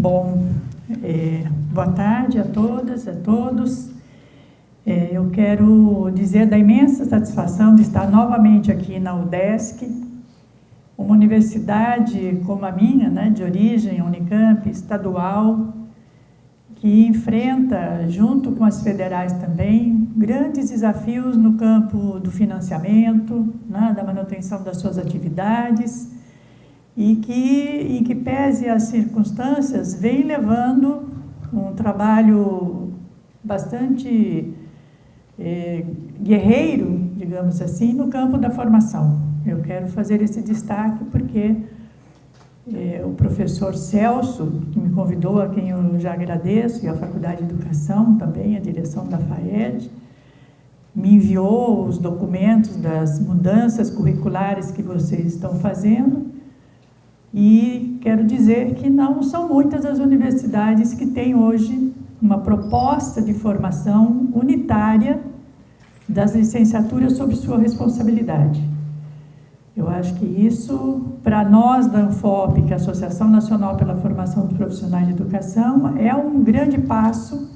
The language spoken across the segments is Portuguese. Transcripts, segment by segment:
Bom, boa tarde a todas, a todos. Eu quero dizer da imensa satisfação de estar novamente aqui na UDESC, uma universidade como a minha, né, de origem, Unicamp, estadual, que enfrenta, junto com as federais também, grandes desafios no campo do financiamento, né, da manutenção das suas atividades, e que pese as circunstâncias, vem levando um trabalho bastante guerreiro, digamos assim, no campo da formação. Eu quero fazer esse destaque porque o professor Celso, que me convidou, a quem eu já agradeço, e a Faculdade de Educação também, a direção da FAED, me enviou os documentos das mudanças curriculares que vocês estão fazendo, e quero dizer que não são muitas as universidades que têm hoje uma proposta de formação unitária das licenciaturas sob sua responsabilidade. Eu acho que isso, para nós da ANFOP, que é a Associação Nacional pela Formação dos Profissionais de Educação, é um grande passo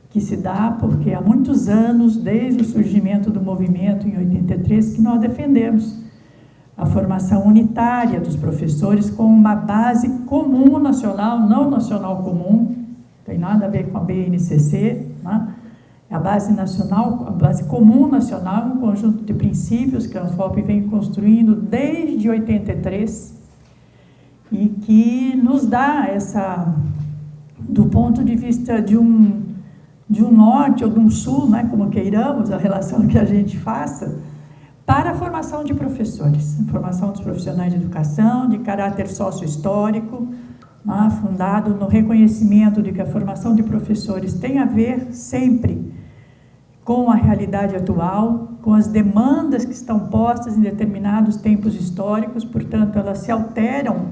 que se dá, porque há muitos anos, desde o surgimento do movimento em 83, que nós defendemos a formação unitária dos professores com uma base comum nacional, não nacional comum, não tem nada a ver com a BNCC, né? A base nacional, a base comum nacional, um conjunto de princípios que a ANFOP vem construindo desde 83 e que nos dá do ponto de vista de um norte ou de um sul, né, como queiramos, a relação que a gente faça, para a formação de professores, a formação dos profissionais de educação, de caráter sócio-histórico, fundado no reconhecimento de que a formação de professores tem a ver sempre com a realidade atual, com as demandas que estão postas em determinados tempos históricos, portanto, elas se alteram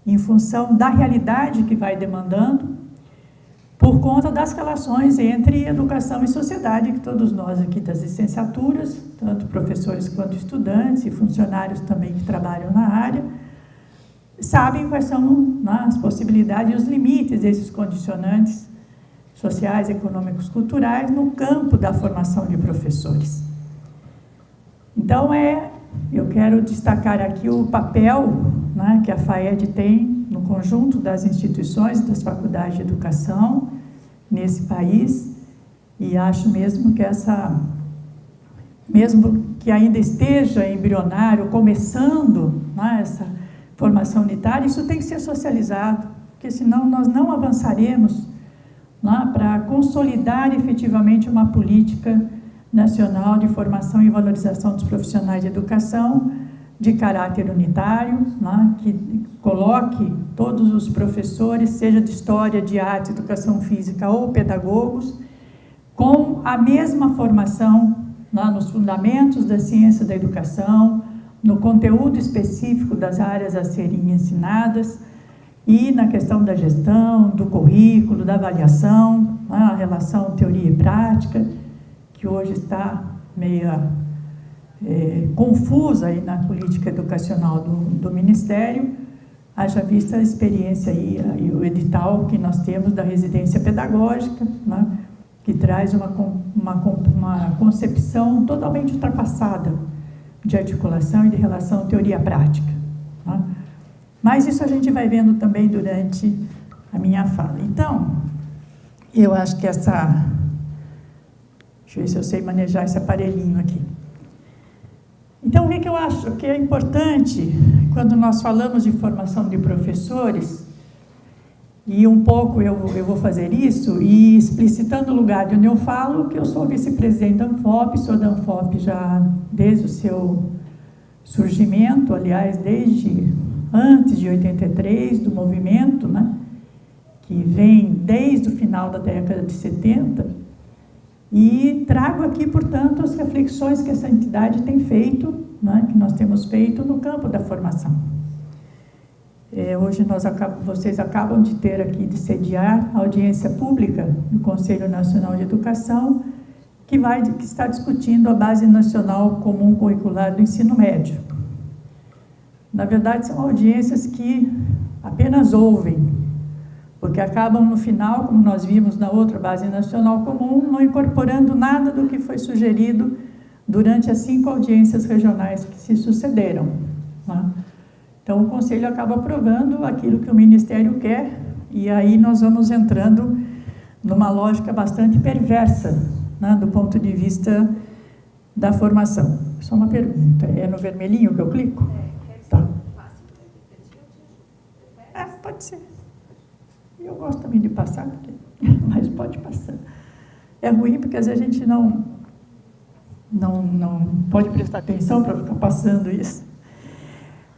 em função da realidade que vai demandando, por conta das relações entre educação e sociedade, que todos nós aqui das licenciaturas, tanto professores quanto estudantes e funcionários também que trabalham na área, sabem quais são as possibilidades e os limites desses condicionantes sociais, econômicos, culturais no campo da formação de professores. Então, eu quero destacar aqui o papel, né, que a FAED tem no conjunto das instituições das faculdades de educação nesse país, e acho mesmo que mesmo que ainda esteja embrionário, começando, né, essa formação unitária, isso tem que ser socializado, porque senão nós não avançaremos, né, para consolidar efetivamente uma política nacional de formação e valorização dos profissionais de educação de caráter unitário, né, que coloque todos os professores, seja de história, de arte, educação física ou pedagogos, com a mesma formação, né, nos fundamentos da ciência da educação, no conteúdo específico das áreas a serem ensinadas e na questão da gestão, do currículo, da avaliação, né, a relação teoria e prática, que hoje está meio confusa aí na política educacional do Ministério, haja vista a experiência e o edital que nós temos da residência pedagógica, né, que traz uma concepção totalmente ultrapassada de articulação e de relação teoria-prática. Né? Mas isso a gente vai vendo também durante a minha fala. Então, eu acho que deixa eu ver se eu sei manejar esse aparelhinho aqui. Então, o que eu acho que é importante quando nós falamos de formação de professores, e um pouco eu vou fazer isso, e explicitando o lugar de onde eu falo, que eu sou vice-presidente da ANFOP, sou da ANFOP já desde o seu surgimento, aliás, desde antes de 83, do movimento, né, que vem desde o final da década de 70, e trago aqui, portanto, as reflexões que essa entidade tem feito, né, que nós temos feito no campo da formação. Hoje vocês acabam de ter aqui, de sediar a audiência pública do Conselho Nacional de Educação, que está discutindo a Base Nacional Comum Curricular do Ensino Médio. Na verdade, são audiências que apenas ouvem, porque acabam no final, como nós vimos na outra base nacional comum, não incorporando nada do que foi sugerido durante as 5 audiências regionais que se sucederam, né? Então, o Conselho acaba aprovando aquilo que o Ministério quer, e aí nós vamos entrando numa lógica bastante perversa, né, do ponto de vista da formação. Só uma pergunta, é no vermelhinho que eu clico? Tá. Pode ser. Eu gosto também de passar, mas pode passar. É ruim porque às vezes a gente não pode prestar atenção para ficar passando isso.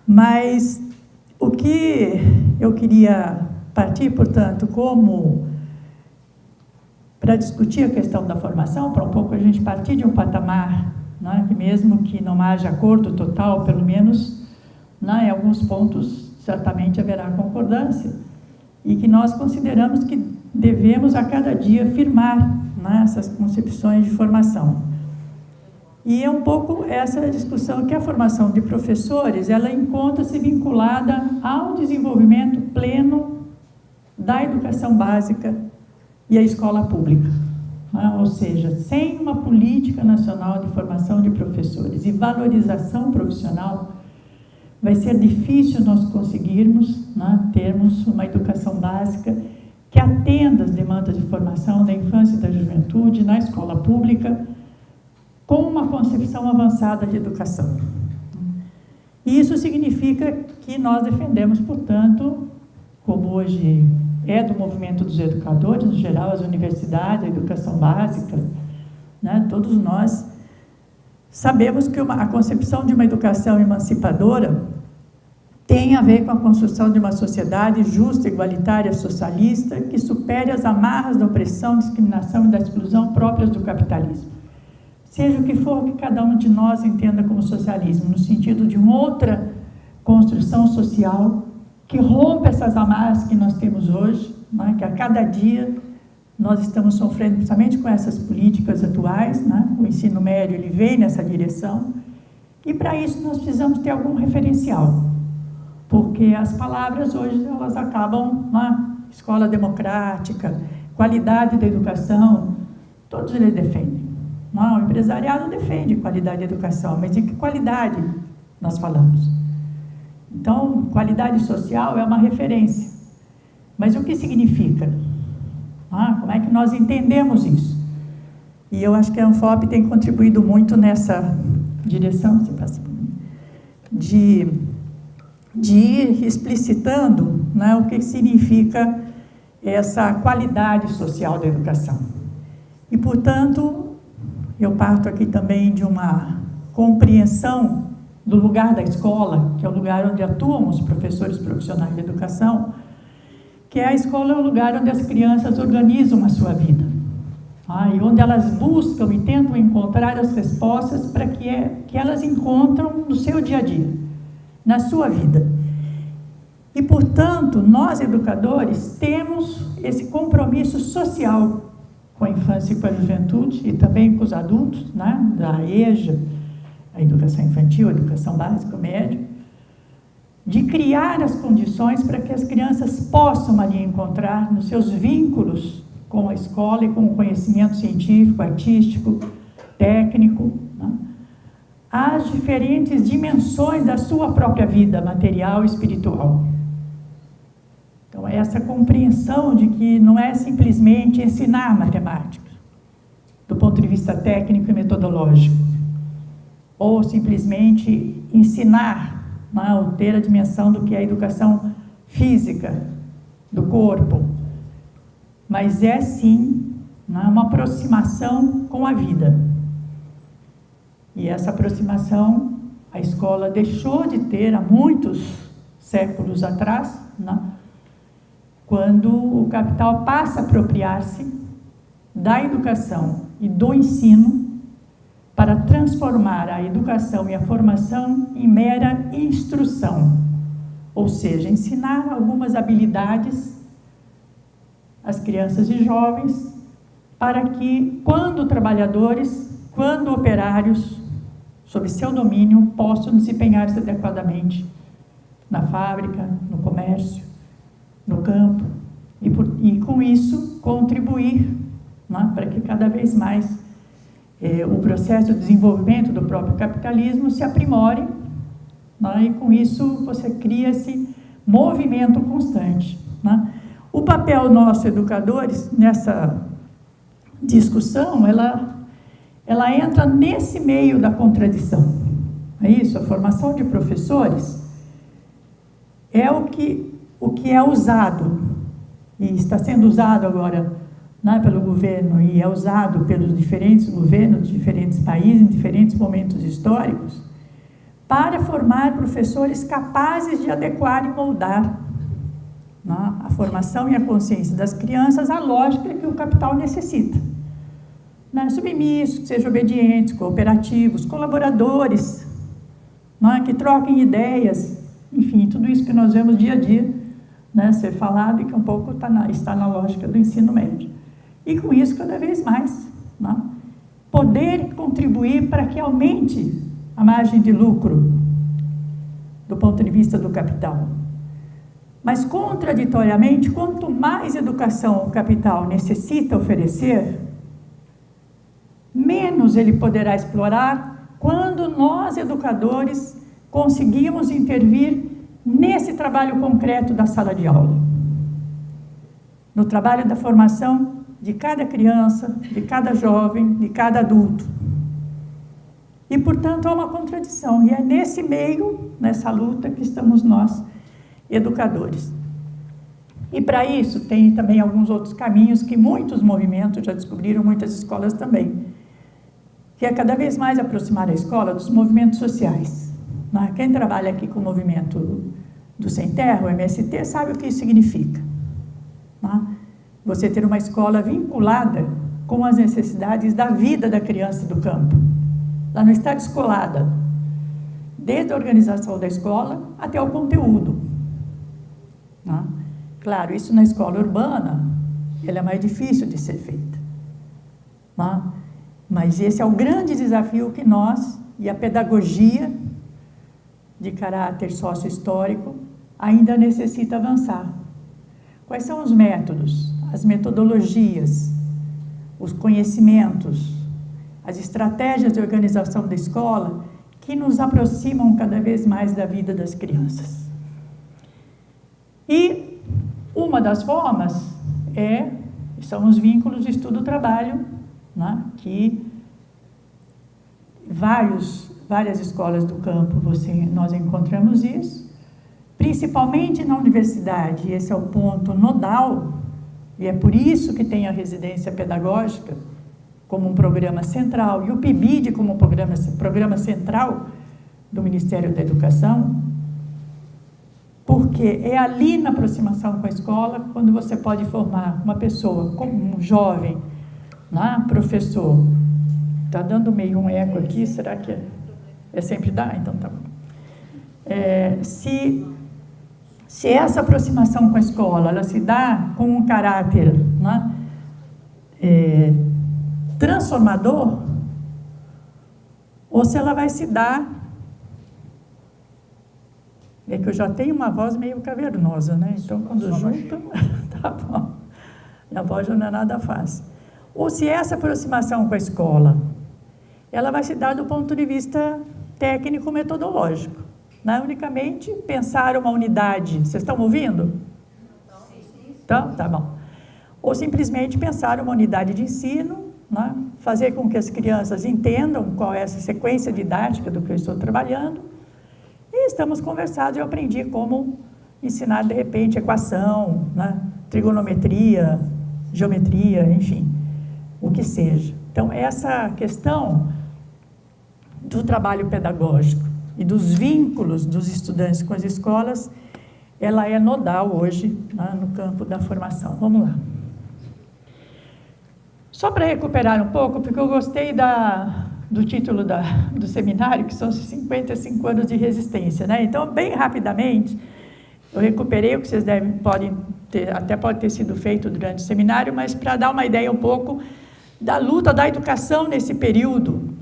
Mas o que eu queria partir, portanto, para discutir a questão da formação, para um pouco a gente partir de um patamar, né, que mesmo que não haja acordo total, pelo menos, né, em alguns pontos certamente haverá concordância, e que nós consideramos que devemos a cada dia firmar, né, essas concepções de formação. E é um pouco essa discussão que a formação de professores, ela encontra-se vinculada ao desenvolvimento pleno da educação básica e a escola pública, né? Ou seja, sem uma política nacional de formação de professores e valorização profissional, vai ser difícil nós conseguirmos, né, termos uma educação básica que atenda às demandas de formação da infância e da juventude na escola pública, com uma concepção avançada de educação. E isso significa que nós defendemos, portanto, como hoje é do movimento dos educadores, no geral, as universidades, a educação básica, né, todos nós sabemos que a concepção de uma educação emancipadora tem a ver com a construção de uma sociedade justa, igualitária, socialista, que supere as amarras da opressão, discriminação e da exclusão próprias do capitalismo. Seja o que for que cada um de nós entenda como socialismo, no sentido de uma outra construção social que rompa essas amarras que nós temos hoje, né, que a cada dia nós estamos sofrendo, principalmente com essas políticas atuais, né? O ensino médio ele vem nessa direção, e para isso nós precisamos ter algum referencial, porque as palavras hoje elas acabam, né? Escola democrática, qualidade da educação, todos eles defendem. O empresariado defende qualidade da educação, mas de que qualidade nós falamos? Então, qualidade social é uma referência, mas o que significa? Como é que nós entendemos isso? E eu acho que a Anfop tem contribuído muito nessa direção, de ir explicitando, né, o que significa essa qualidade social da educação. E, portanto, eu parto aqui também de uma compreensão do lugar da escola, que é o lugar onde atuam os professores profissionais de educação, que a escola é o lugar onde as crianças organizam a sua vida, e onde elas buscam e tentam encontrar as respostas para que elas encontram no seu dia a dia, na sua vida. E, portanto, nós educadores temos esse compromisso social com a infância e com a juventude, e também com os adultos, né, da EJA, a educação infantil, a educação básica, média, de criar as condições para que as crianças possam ali encontrar nos seus vínculos com a escola e com o conhecimento científico, artístico, técnico, né, as diferentes dimensões da sua própria vida material e espiritual. Então, essa compreensão de que não é simplesmente ensinar matemática, do ponto de vista técnico e metodológico, ou simplesmente ensinar, ou ter a dimensão do que é a educação física do corpo, mas é sim, uma aproximação com a vida. E essa aproximação a escola deixou de ter há muitos séculos atrás, quando o capital passa a apropriar-se da educação e do ensino para transformar a educação e a formação em mera instrução, ou seja, ensinar algumas habilidades às crianças e jovens para que, quando trabalhadores, quando operários, sob seu domínio, possam desempenhar-se adequadamente na fábrica, no comércio, no campo, e com isso contribuir, né, para que cada vez mais o processo de desenvolvimento do próprio capitalismo se aprimore, né, e com isso você cria esse movimento constante, né. O papel nosso, educadores, nessa discussão, ela entra nesse meio da contradição. É isso, a formação de professores é o que é usado, e está sendo usado agora, né, pelo governo, e é usado pelos diferentes governos de diferentes países, em diferentes momentos históricos, para formar professores capazes de adequar e moldar, né, a formação e a consciência das crianças à lógica que o capital necessita. Né, submissos, que sejam obedientes, cooperativos, colaboradores, né, que troquem ideias, enfim, tudo isso que nós vemos dia a dia, né, ser falado e que um pouco está na lógica do ensino médio. E com isso, cada vez mais, né, poder contribuir para que aumente a margem de lucro do ponto de vista do capital. Mas, contraditoriamente, quanto mais educação o capital necessita oferecer, menos ele poderá explorar quando nós, educadores, conseguimos intervir nesse trabalho concreto da sala de aula, no trabalho da formação de cada criança, de cada jovem, de cada adulto. E, portanto, há uma contradição, e é nesse meio, nessa luta, que estamos nós, educadores. E para isso tem também alguns outros caminhos que muitos movimentos já descobriram, muitas escolas também, que é cada vez mais aproximar a escola dos movimentos sociais. Quem trabalha aqui com o movimento do Sem Terra, o MST, sabe o que isso significa. Você ter uma escola vinculada com as necessidades da vida da criança do campo. Ela não está descolada, desde a organização da escola até o conteúdo. Claro, isso na escola urbana, ela é mais difícil de ser feita. Mas esse é o grande desafio que nós, e a pedagogia de caráter sócio-histórico, ainda necessita avançar. Quais são os métodos, as metodologias, os conhecimentos, as estratégias de organização da escola que nos aproximam cada vez mais da vida das crianças? E uma das formas são os vínculos de estudo-trabalho, que várias escolas do campo nós encontramos isso, principalmente na universidade. Esse é o ponto nodal, e é por isso que tem a residência pedagógica como um programa central, e o PIBID como um programa central do Ministério da Educação, porque é ali na aproximação com a escola, quando você pode formar uma pessoa, como um jovem, professor. Está dando meio um eco aqui, será que é sempre dá? Então tá bom. Se essa aproximação com a escola, ela se dá com um caráter transformador, ou se ela vai se dar... É que eu já tenho uma voz meio cavernosa, né? Então, quando junta, tá bom. Minha voz já não é nada fácil. Ou se essa aproximação com a escola, ela vai se dar do ponto de vista técnico-metodológico. Não é unicamente pensar uma unidade. Vocês estão ouvindo? Então, tá bom. Ou simplesmente pensar uma unidade de ensino, fazer com que as crianças entendam qual é essa sequência didática do que eu estou trabalhando. E estamos conversados, eu aprendi como ensinar, de repente, equação, trigonometria, geometria, enfim, o que seja. Então, essa questão do trabalho pedagógico e dos vínculos dos estudantes com as escolas, ela é nodal hoje, no campo da formação. Vamos lá. Só para recuperar um pouco, porque eu gostei do título do seminário, que são os 55 anos de resistência, Então, bem rapidamente, eu recuperei o que vocês pode ter sido feito durante o seminário, mas para dar uma ideia um pouco da luta da educação nesse período,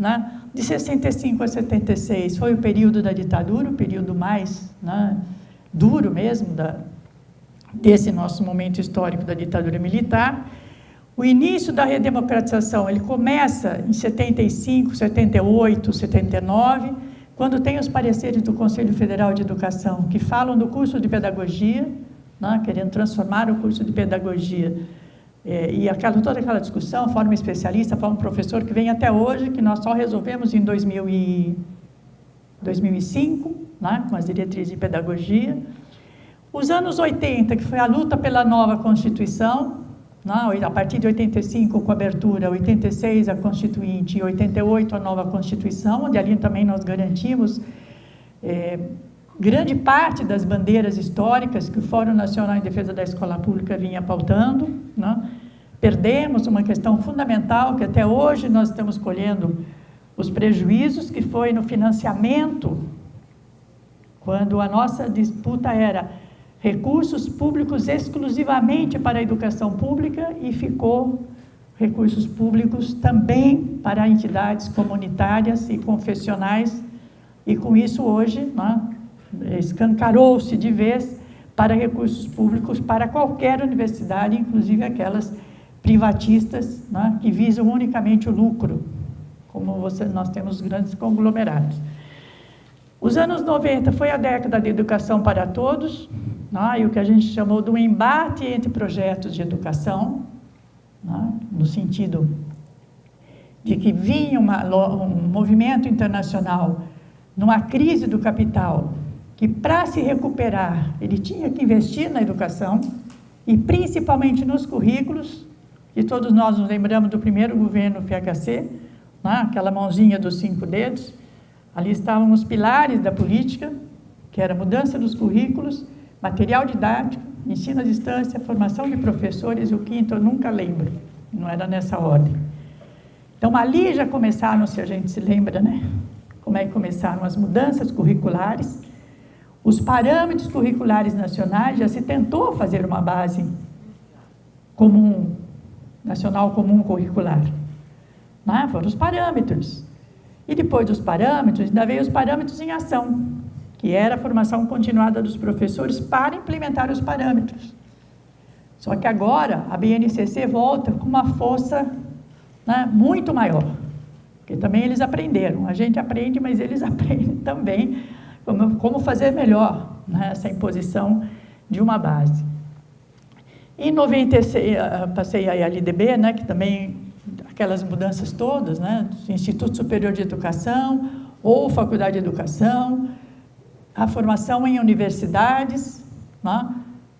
de 65 a 76, foi o período da ditadura, o período mais duro mesmo desse nosso momento histórico da ditadura militar. O início da redemocratização, ele começa em 75, 78, 79, quando tem os pareceres do Conselho Federal de Educação, que falam do curso de pedagogia, né, querendo transformar o curso de pedagogia. E toda aquela discussão, forma especialista, forma professor, que vem até hoje, que nós só resolvemos em 2005, né, com as diretrizes de pedagogia. Os anos 80, que foi a luta pela nova Constituição, né, a partir de 85 com a abertura, 86 a Constituinte e 88 a nova Constituição, onde ali também nós garantimos grande parte das bandeiras históricas que o Fórum Nacional em Defesa da Escola Pública vinha pautando, né? Perdemos uma questão fundamental que até hoje nós estamos colhendo os prejuízos, que foi no financiamento, quando a nossa disputa era recursos públicos exclusivamente para a educação pública e ficou recursos públicos também para entidades comunitárias e confessionais, e com isso hoje, né, escancarou-se de vez para recursos públicos para qualquer universidade, inclusive aquelas privatistas, né, que visam unicamente o lucro, como nós temos grandes conglomerados. Os anos 90 foi a década de educação para todos, né, e o que a gente chamou de um embate entre projetos de educação, né, no sentido de que vinha um movimento internacional numa crise do capital, que para se recuperar ele tinha que investir na educação e principalmente nos currículos, e todos nós nos lembramos do primeiro governo FHC, né, aquela mãozinha dos 5 dedos, ali estavam os pilares da política, que era a mudança dos currículos, material didático, ensino à distância, formação de professores, e o quinto eu nunca lembro, não era nessa ordem. Então ali já começaram, se a gente se lembra, né, como é que começaram as mudanças curriculares, os parâmetros curriculares nacionais, já se tentou fazer uma base comum, nacional comum curricular, né? Foram os parâmetros. E depois dos parâmetros, ainda veio os parâmetros em ação, que era a formação continuada dos professores para implementar os parâmetros. Só que agora a BNCC volta com uma força, né, muito maior, porque também eles aprenderam. A gente aprende, mas eles aprendem também como fazer melhor, né, essa imposição de uma base. Em 96, passei a LDB, né, que também, aquelas mudanças todas, né, Instituto Superior de Educação ou Faculdade de Educação, a formação em universidades, né,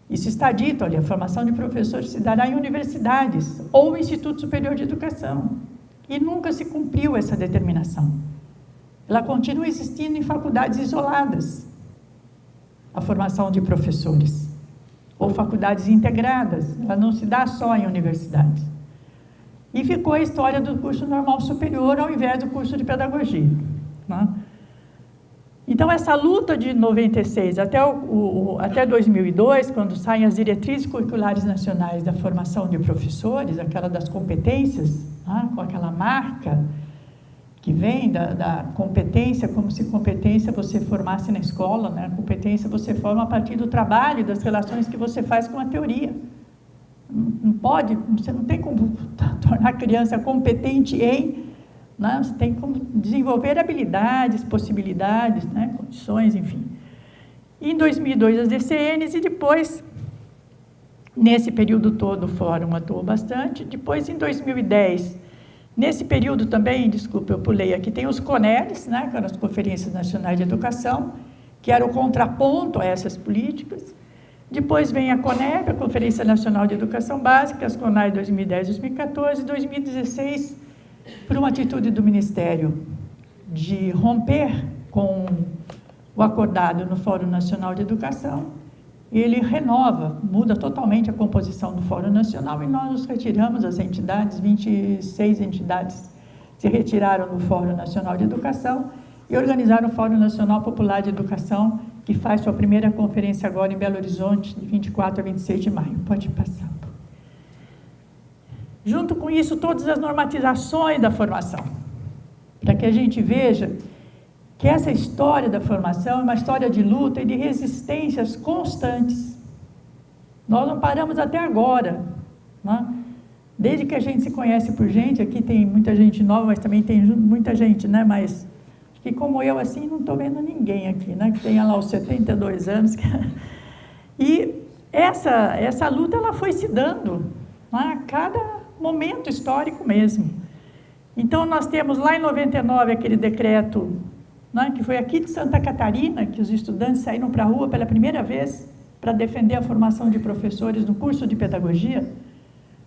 isso está dito ali, a formação de professores se dará em universidades ou Instituto Superior de Educação, e nunca se cumpriu essa determinação. Ela continua existindo em faculdades isoladas, a formação de professores, ou faculdades integradas, ela não se dá só em universidades. E ficou a história do curso normal superior ao invés do curso de pedagogia, né? Então, essa luta de 96 até 2002, quando saem as diretrizes curriculares nacionais da formação de professores, aquela das competências, né, com aquela marca que vem da competência, como se competência você formasse na escola, né? Competência você forma a partir do trabalho, das relações que você faz com a teoria. Não pode, você não tem como tornar a criança competente em, né? Você tem como desenvolver habilidades, possibilidades, né? Condições, enfim. E em 2002 as DCNs, e depois, nesse período todo, o Fórum atuou bastante. Depois, em 2010, nesse período também, desculpa, eu pulei aqui, tem os CONERs, né, que eram as Conferências Nacionais de Educação, que era o contraponto a essas políticas. Depois vem a CONEB, a Conferência Nacional de Educação Básica, as CONAI 2010, 2014, 2016, por uma atitude do Ministério de romper com o acordado no Fórum Nacional de Educação, ele renova, muda totalmente a composição do Fórum Nacional, e nós nos retiramos, as entidades, 26 entidades se retiraram do Fórum Nacional de Educação e organizaram o Fórum Nacional Popular de Educação, que faz sua primeira conferência agora em Belo Horizonte, de 24 a 26 de maio. Pode passar. Junto com isso, todas as normatizações da formação, para que a gente veja que essa história da formação é uma história de luta e de resistências constantes. Nós não paramos até agora, né? Desde que a gente se conhece por gente, aqui tem muita gente nova, mas também tem muita gente, né? Mas que como eu, assim, não estou vendo ninguém aqui, né? Que tenha lá os 72 anos. E essa luta, ela foi se dando, né? A cada momento histórico mesmo. Então, nós temos lá em 99 aquele decreto, né? Que foi aqui de Santa Catarina, que os estudantes saíram para a rua pela primeira vez para defender a formação de professores no curso de pedagogia,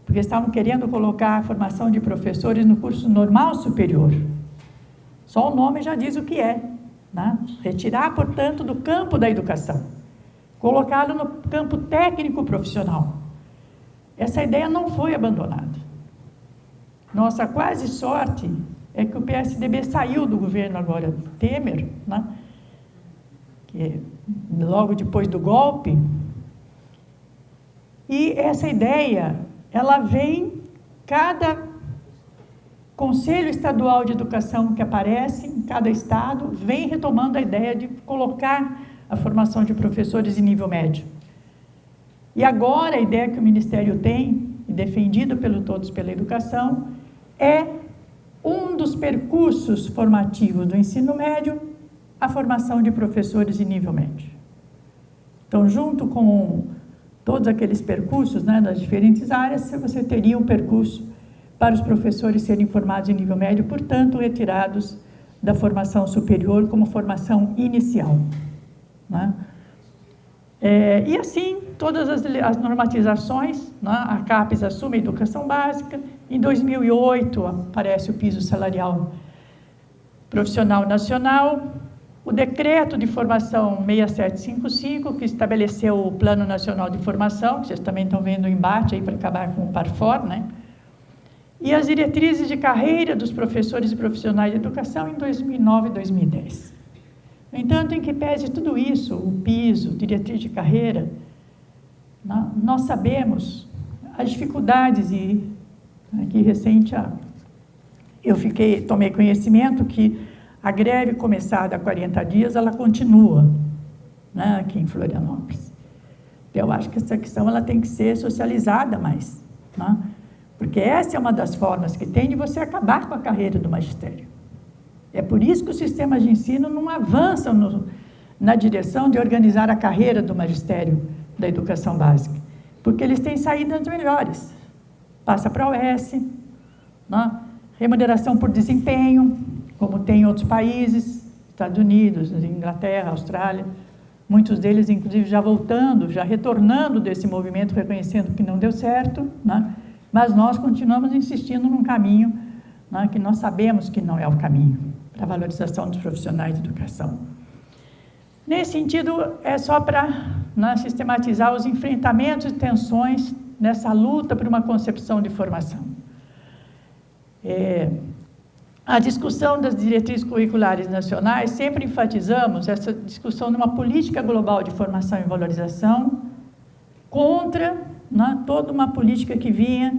porque estavam querendo colocar a formação de professores no curso normal superior. Só o nome já diz o que é, né? Retirar, portanto, do campo da educação, colocá-lo no campo técnico profissional. Essa ideia não foi abandonada. Nossa quase sorte é que o PSDB saiu do governo agora, Temer, né? Que logo depois do golpe, e essa ideia, ela vem, cada Conselho Estadual de Educação que aparece em cada estado, vem retomando a ideia de colocar a formação de professores em nível médio. E agora a ideia que o Ministério tem, e defendida pelo Todos pela Educação, é um dos percursos formativos do ensino médio, a formação de professores em nível médio. Então, junto com todos aqueles percursos, né, das diferentes áreas, você teria um percurso para os professores serem formados em nível médio, portanto, retirados da formação superior como formação inicial, né? E assim, todas as normatizações, né? A CAPES assume a educação básica, em 2008 aparece o piso salarial profissional nacional, o decreto de formação 6755, que estabeleceu o Plano Nacional de Formação, que vocês também estão vendo o embate aí para acabar com o PARFOR, né? E as diretrizes de carreira dos professores e profissionais de educação em 2009 e 2010. No entanto, em que pese tudo isso, o piso, diretriz de carreira, nós sabemos as dificuldades, e aqui recente eu tomei conhecimento que a greve começada há 40 dias, ela continua, né, aqui em Florianópolis. Eu acho que essa questão ela tem que ser socializada mais, né? Porque essa é uma das formas que tem de você acabar com a carreira do magistério. É por isso que os sistemas de ensino não avançam na direção de organizar a carreira do magistério da educação básica, porque eles têm saídas melhores. Passa para a OS, né? Remuneração por desempenho, como tem em outros países, Estados Unidos, Inglaterra, Austrália, muitos deles, inclusive, já voltando, já retornando desse movimento, reconhecendo que não deu certo, né? Mas nós continuamos insistindo num caminho, né, que nós sabemos que não é o caminho para a valorização dos profissionais de educação. Nesse sentido, é só para, né, sistematizar os enfrentamentos e tensões nessa luta por uma concepção de formação. A discussão das diretrizes curriculares nacionais, sempre enfatizamos essa discussão de uma política global de formação e valorização contra, né, toda uma política que vinha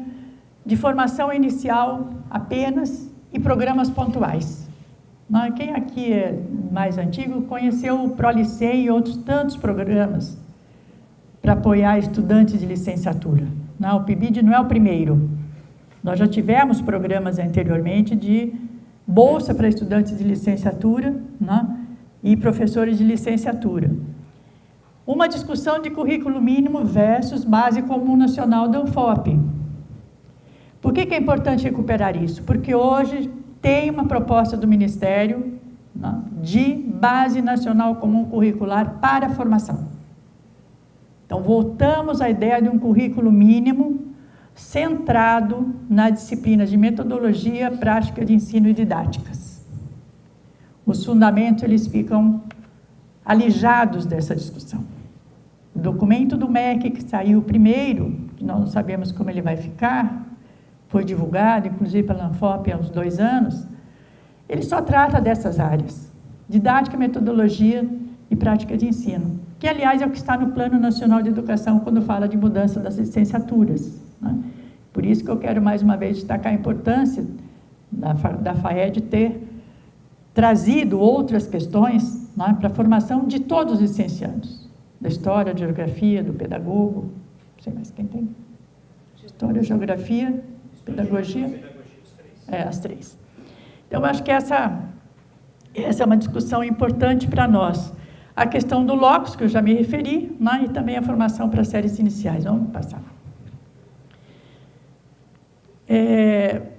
de formação inicial apenas e programas pontuais. Quem aqui é mais antigo conheceu o ProLicei e outros tantos programas para apoiar estudantes de licenciatura. O PIBID não é o primeiro. Nós já tivemos programas anteriormente de bolsa para estudantes de licenciatura, né, e professores de licenciatura. Uma discussão de currículo mínimo versus base comum nacional da UFOP. Por que é importante recuperar isso? Porque hoje tem uma proposta do Ministério, né, de base nacional comum curricular para a formação. Então, voltamos à ideia de um currículo mínimo centrado nas disciplinas de metodologia, prática de ensino e didáticas. Os fundamentos, eles ficam alijados dessa discussão. O documento do MEC, que saiu primeiro, que nós não sabemos como ele vai ficar, foi divulgado, inclusive pela ANFOP há uns 2 anos, ele só trata dessas áreas, didática, metodologia e prática de ensino, que, aliás, é o que está no Plano Nacional de Educação quando fala de mudança das licenciaturas, né? Por isso que eu quero, mais uma vez, destacar a importância da FAED ter trazido outras questões, né, para a formação de todos os licenciados, da história, da geografia, do pedagogo, Não sei mais quem tem. História, Geografia, Pedagogia. As 3. Então, eu acho que essa é uma discussão importante para nós. A questão do locus, que eu já me referi, né, e também a formação para séries iniciais. Vamos passar.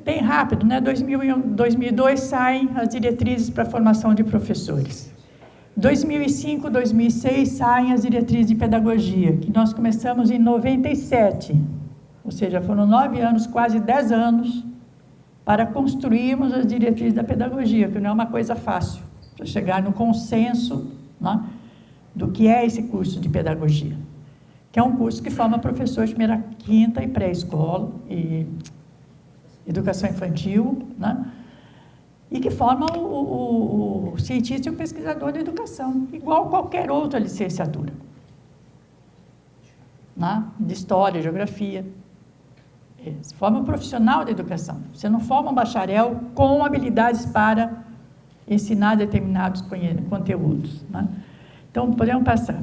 Bem rápido, né? 2002 saem as diretrizes para a formação de professores. 2005, 2006 saem as diretrizes de pedagogia, que nós começamos em 97, ou seja, foram 9 anos, quase 10 anos, para construirmos as diretrizes da pedagogia, que não é uma coisa fácil, para chegar no consenso, né, do que é esse curso de pedagogia, que é um curso que forma professores de primeira, quinta e pré-escola, e educação infantil, né, e que forma o cientista e o pesquisador da educação, igual qualquer outra licenciatura, né, de história, geografia. Você forma um profissional da educação. Você não forma um bacharel com habilidades para ensinar determinados conteúdos, né? Então, podemos passar.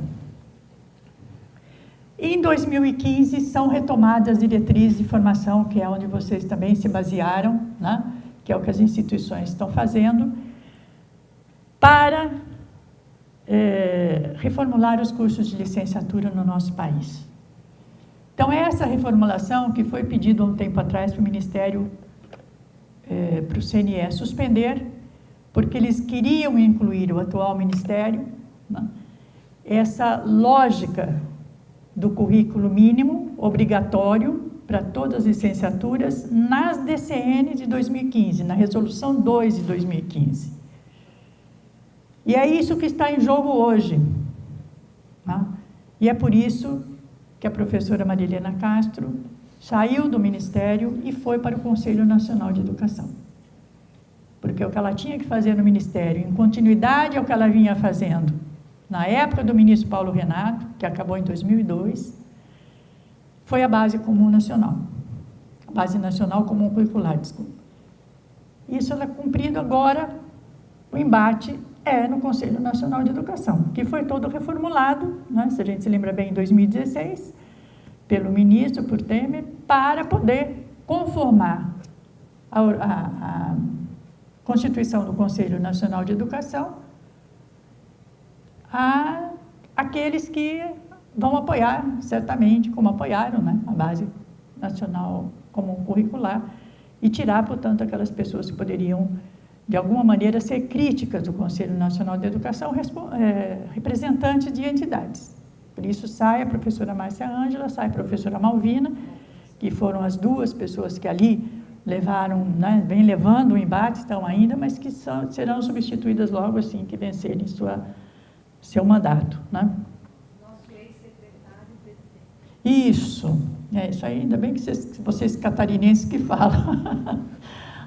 Em 2015, são retomadas as diretrizes de formação, que é onde vocês também se basearam, né? Que é o que as instituições estão fazendo, para reformular os cursos de licenciatura no nosso país. Então, essa reformulação que foi pedido há um tempo atrás para o Ministério, para o CNE suspender, porque eles queriam incluir o atual Ministério, né, essa lógica do currículo mínimo, obrigatório, para todas as licenciaturas, nas DCN de 2015, na Resolução 2 de 2015. E é isso que está em jogo hoje, né? E é por isso que a professora Marilena Castro saiu do Ministério e foi para o Conselho Nacional de Educação. Porque o que ela tinha que fazer no Ministério, em continuidade ao que ela vinha fazendo na época do ministro Paulo Renato, que acabou em 2002, foi a Base Comum Nacional. A Base Nacional Comum Curricular, desculpa. Isso ela cumprindo agora, o embate no Conselho Nacional de Educação, que foi todo reformulado, né, se a gente se lembra bem, em 2016, pelo ministro, por Temer, para poder conformar a Constituição do Conselho Nacional de Educação a aqueles que vão apoiar, certamente, como apoiaram, né, a Base Nacional Comum Curricular, e tirar, portanto, aquelas pessoas que poderiam, de alguma maneira, ser críticas do Conselho Nacional de Educação, representantes de entidades. Por isso sai a professora Márcia Ângela, sai a professora Malvina, que foram as 2 pessoas que ali levaram, né, vem levando o embate, estão ainda, mas que serão substituídas logo assim que vencerem seu mandato, né? Nosso ex-secretário-presidente. Isso aí, ainda bem que vocês catarinenses que falam.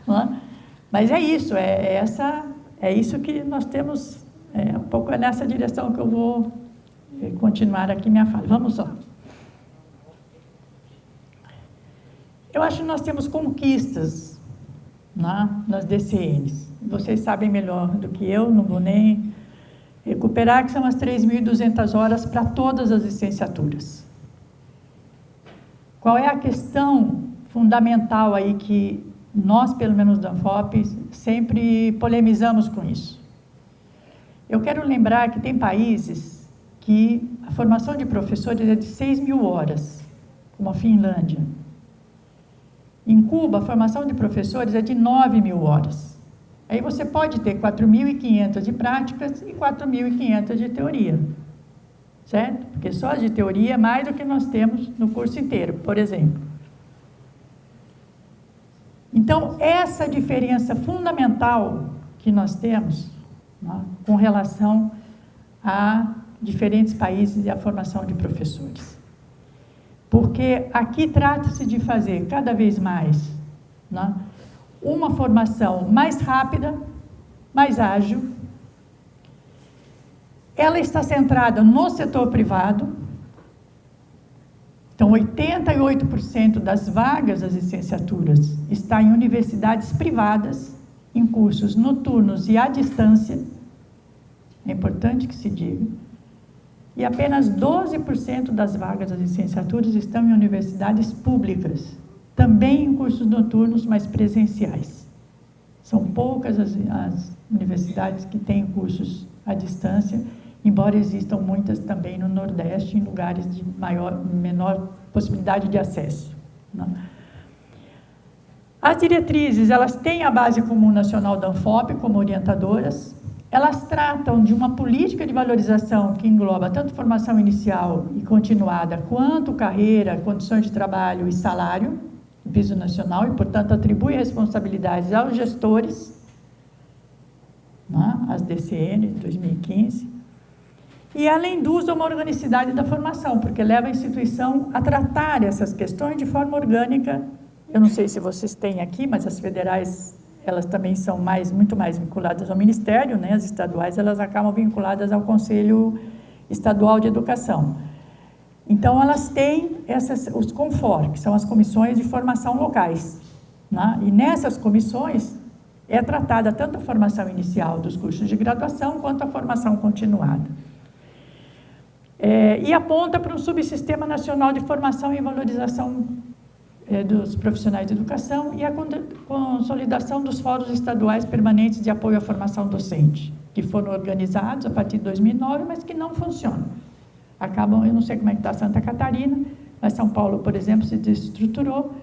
Né? Mas é isso, é isso que nós temos, um pouco nessa direção que eu vou continuar aqui minha fala. Vamos lá. Eu acho que nós temos conquistas, né, nas DCNs. Vocês sabem melhor do que eu, não vou nem recuperar, que são as 3.200 horas para todas as licenciaturas. Qual é a questão fundamental aí que nós, pelo menos da ANFOP, sempre polemizamos com isso? Eu quero lembrar que tem países que a formação de professores é de 6.000 horas, como a Finlândia. Em Cuba, a formação de professores é de 9.000 horas. Aí você pode ter 4.500 de práticas e 4.500 de teoria, certo? Porque só de teoria é mais do que nós temos no curso inteiro, por exemplo. Então, essa diferença fundamental que nós temos, né, com relação a diferentes países e a formação de professores. Porque aqui trata-se de fazer cada vez mais, né, uma formação mais rápida, mais ágil. Ela está centrada no setor privado. Então, 88% das vagas das licenciaturas está em universidades privadas, em cursos noturnos e à distância. É importante que se diga. e apenas 12% das vagas das licenciaturas estão em universidades públicas, também em cursos noturnos, mas presenciais. São poucas as universidades que têm cursos à distância, embora existam muitas também no Nordeste, em lugares de menor possibilidade de acesso, né? As diretrizes, elas têm a Base Comum Nacional da Anfop como orientadoras. Elas tratam de uma política de valorização que engloba tanto formação inicial e continuada, quanto carreira, condições de trabalho e salário, do piso nacional, e, portanto, atribui responsabilidades aos gestores, né, as DCN de 2015, e ela induz a uma organicidade da formação, porque leva a instituição a tratar essas questões de forma orgânica. Eu não sei se vocês têm aqui, mas as federais, elas também são muito mais vinculadas ao Ministério, né? As estaduais, elas acabam vinculadas ao Conselho Estadual de Educação. Então, elas têm os CONFOR, que são as comissões de formação locais, né? E nessas comissões é tratada tanto a formação inicial dos cursos de graduação, quanto a formação continuada. E aponta para um subsistema nacional de formação e valorização dos profissionais de educação e a consolidação dos fóruns estaduais permanentes de apoio à formação docente, que foram organizados a partir de 2009, mas que não funcionam. Eu não sei como é que está Santa Catarina, mas São Paulo, por exemplo, se desestruturou.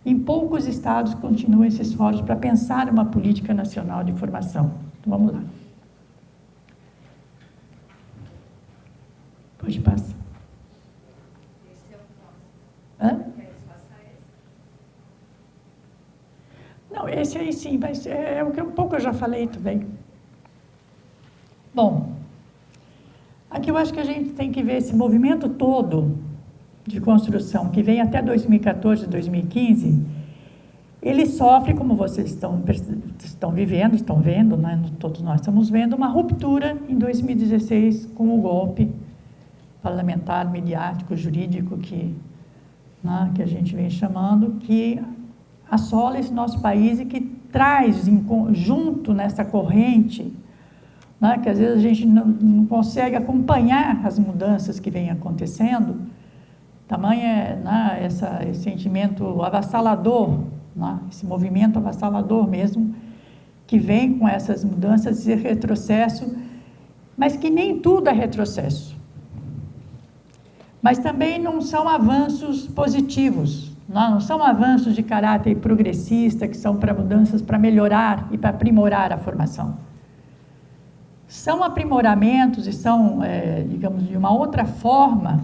Em poucos estados continuam esses fóruns para pensar uma política nacional de formação. Então, vamos lá. Pode passar. Esse é o próximo. Hã? Não, esse aí sim, mas é o que um pouco eu já falei também. Bom, aqui eu acho que a gente tem que ver esse movimento todo de construção, que vem até 2014, 2015, ele sofre, como vocês estão vendo, né? Todos nós estamos vendo, uma ruptura em 2016 com o golpe parlamentar, midiático, jurídico que a gente vem chamando, que assola esse nosso país e que traz junto nessa corrente, né, que às vezes a gente não consegue acompanhar as mudanças que vêm acontecendo, tamanho esse sentimento avassalador, né, esse movimento avassalador mesmo, que vem com essas mudanças e retrocesso, mas que nem tudo é retrocesso. Mas também não são avanços positivos, não são avanços de caráter progressista, que são para mudanças, para melhorar e para aprimorar a formação. São aprimoramentos e são, digamos, de uma outra forma,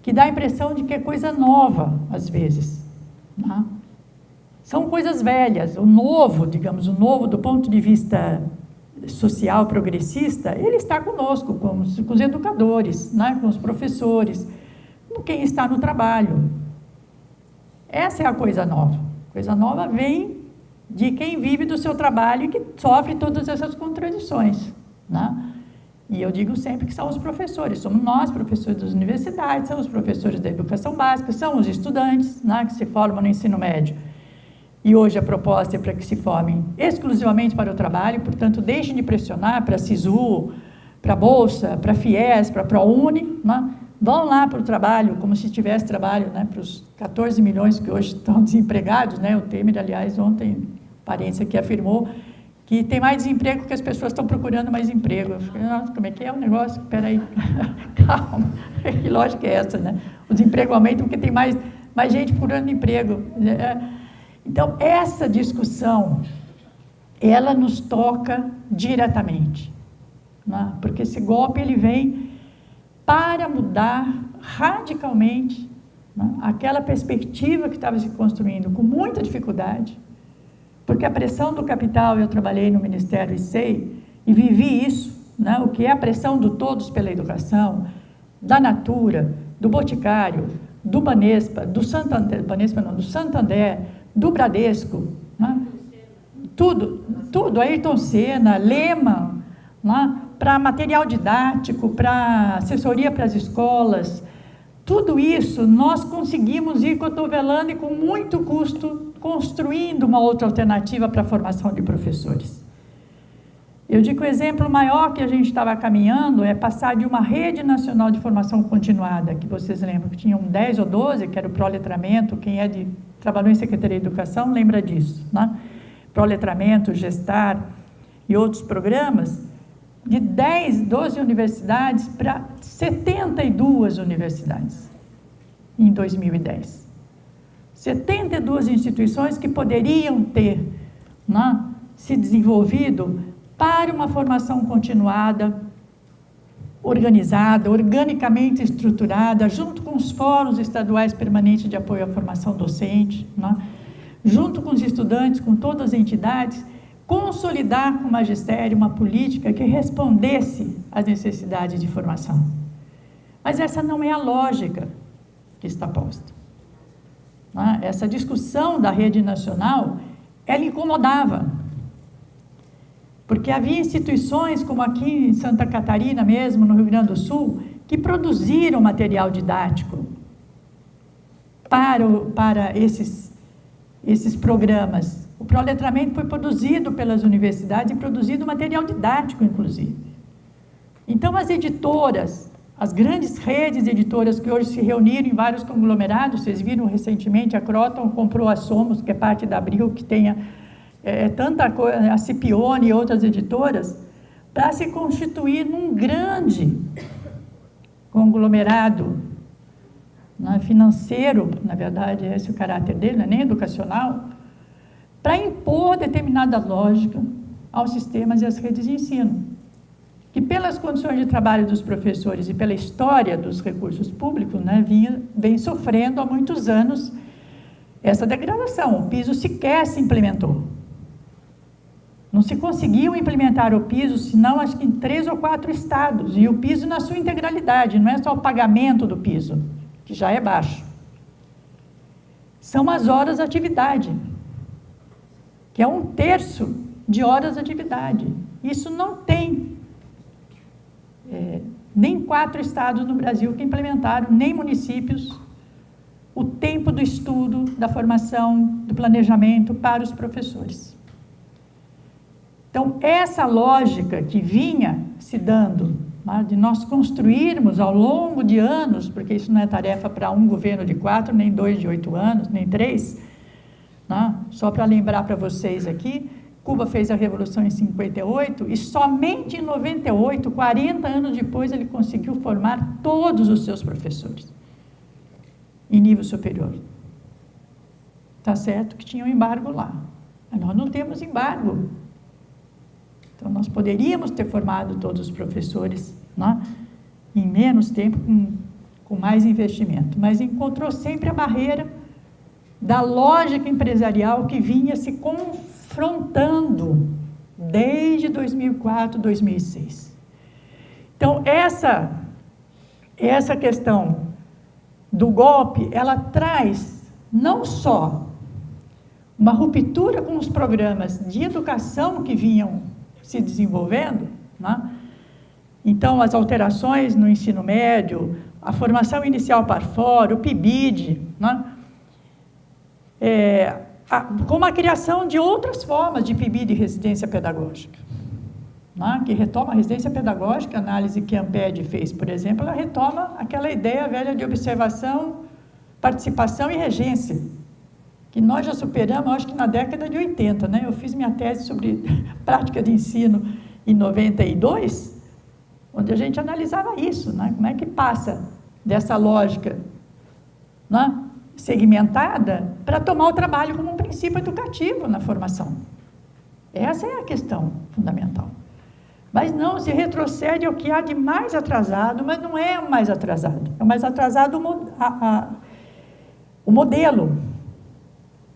que dá a impressão de que é coisa nova, às vezes. Né? São coisas velhas. O novo, digamos, o novo do ponto de vista social progressista, ele está conosco, com os educadores, né? Com os professores, com quem está no trabalho. Essa é a coisa nova. A coisa nova vem de quem vive do seu trabalho e que sofre todas essas contradições, né? E eu digo sempre que são os professores, somos nós, professores das universidades, são os professores da educação básica, são os estudantes, né, que se formam no ensino médio. E hoje a proposta é para que se formem exclusivamente para o trabalho, portanto, deixem de pressionar para a SISU, para a Bolsa, para a FIES, para a ProUni, né? Vão lá para o trabalho, como se tivesse trabalho, né, para os 14 milhões que hoje estão desempregados, né? O Temer, aliás, ontem, parente aqui afirmou que tem mais desemprego que as pessoas estão procurando mais emprego. Eu falei, nossa, como é que é o negócio? Espera aí, calma, que lógica é essa, né? O desemprego aumenta porque tem mais gente procurando emprego. Então, essa discussão, ela nos toca diretamente, né? Porque esse golpe, ele vem para mudar radicalmente, né, aquela perspectiva que estava se construindo com muita dificuldade, porque a pressão do capital, eu trabalhei no Ministério e sei, e vivi isso, né, o que é a pressão do todos pela educação, da Natura, do Boticário, do Banespa, do Santander, do Santander, do Bradesco, né, tudo, Ayrton Senna, Lehman, né, para material didático, para assessoria para as escolas, tudo isso nós conseguimos ir cotovelando e com muito custo construindo uma outra alternativa para a formação de professores. Eu digo que o exemplo maior que a gente estava caminhando é passar de uma rede nacional de formação continuada, que vocês lembram que tinham 10 ou 12, que era o Proletramento, quem trabalhou em Secretaria de Educação lembra disso, né? Proletramento, Gestar e outros programas, de 10, 12 universidades para 72 universidades em 2010. 72 instituições que poderiam ter, né, se desenvolvido para uma formação continuada, organizada, organicamente estruturada, junto com os fóruns estaduais permanentes de apoio à formação docente, né, junto com os estudantes, com todas as entidades, consolidar com o magistério uma política que respondesse às necessidades de formação. Mas essa não é a lógica que está posta. Né? Essa discussão da rede nacional, ela incomodava. Porque havia instituições, como aqui em Santa Catarina mesmo, no Rio Grande do Sul, que produziram material didático para esses programas. O proletramento foi produzido pelas universidades e produzido material didático, inclusive. Então, as editoras, as grandes redes editoras que hoje se reuniram em vários conglomerados, vocês viram recentemente, a Croton comprou a Somos, que é parte da Abril, que tem tanta coisa, a Cipione e outras editoras, para se constituir num grande conglomerado, né, financeiro, na verdade, esse é o caráter dele, não é nem educacional, para impor determinada lógica aos sistemas e às redes de ensino, que pelas condições de trabalho dos professores e pela história dos recursos públicos, né, vem sofrendo há muitos anos essa degradação. O piso sequer se implementou. Não se conseguiu implementar o piso, senão acho que em 3 ou 4 estados, e o piso na sua integralidade, não é só o pagamento do piso, que já é baixo. São as horas de atividade, que é 1/3 de horas de atividade. Isso não tem nem 4 estados no Brasil que implementaram, nem municípios, o tempo do estudo, da formação, do planejamento para os professores. Então, essa lógica que vinha se dando, né, de nós construirmos ao longo de anos, porque isso não é tarefa para um governo de 4, nem 2 de 8 anos, nem 3, né? Só para lembrar para vocês aqui, Cuba fez a Revolução em 58 e somente em 98, 40 anos depois, ele conseguiu formar todos os seus professores em nível superior. Está certo que tinha um embargo lá, mas nós não temos embargo. Então, nós poderíamos ter formado todos os professores, né, em menos tempo, com mais investimento, mas encontrou sempre a barreira da lógica empresarial que vinha se confrontando desde 2004, 2006. Então, essa questão do golpe, ela traz não só uma ruptura com os programas de educação que vinham se desenvolvendo, né? Então, as alterações no ensino médio, a formação inicial para fora, o PIBID, né? Com a criação de outras formas de PIBID e residência pedagógica, né? Que retoma a residência pedagógica, a análise que a Amped fez, por exemplo, ela retoma aquela ideia velha de observação, participação e regência, que nós já superamos, acho que na década de 80, né? Eu fiz minha tese sobre prática de ensino em 92, onde a gente analisava isso, né? Como é que passa dessa lógica, né, segmentada para tomar o trabalho como um princípio educativo na formação. Essa é a questão fundamental. Mas não, se retrocede ao que há de mais atrasado, mas não é o mais atrasado, é o mais atrasado o modelo.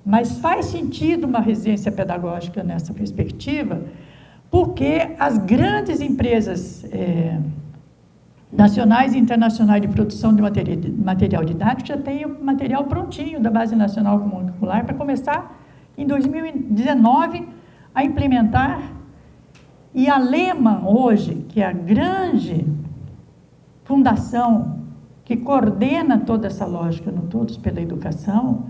Mas faz sentido uma residência pedagógica nessa perspectiva, porque as grandes empresas nacionais e internacionais de produção de material didático já têm o material prontinho da Base Nacional Comum Curricular para começar em 2019 a implementar. E a Lehman hoje, que é a grande fundação que coordena toda essa lógica no Todos pela Educação,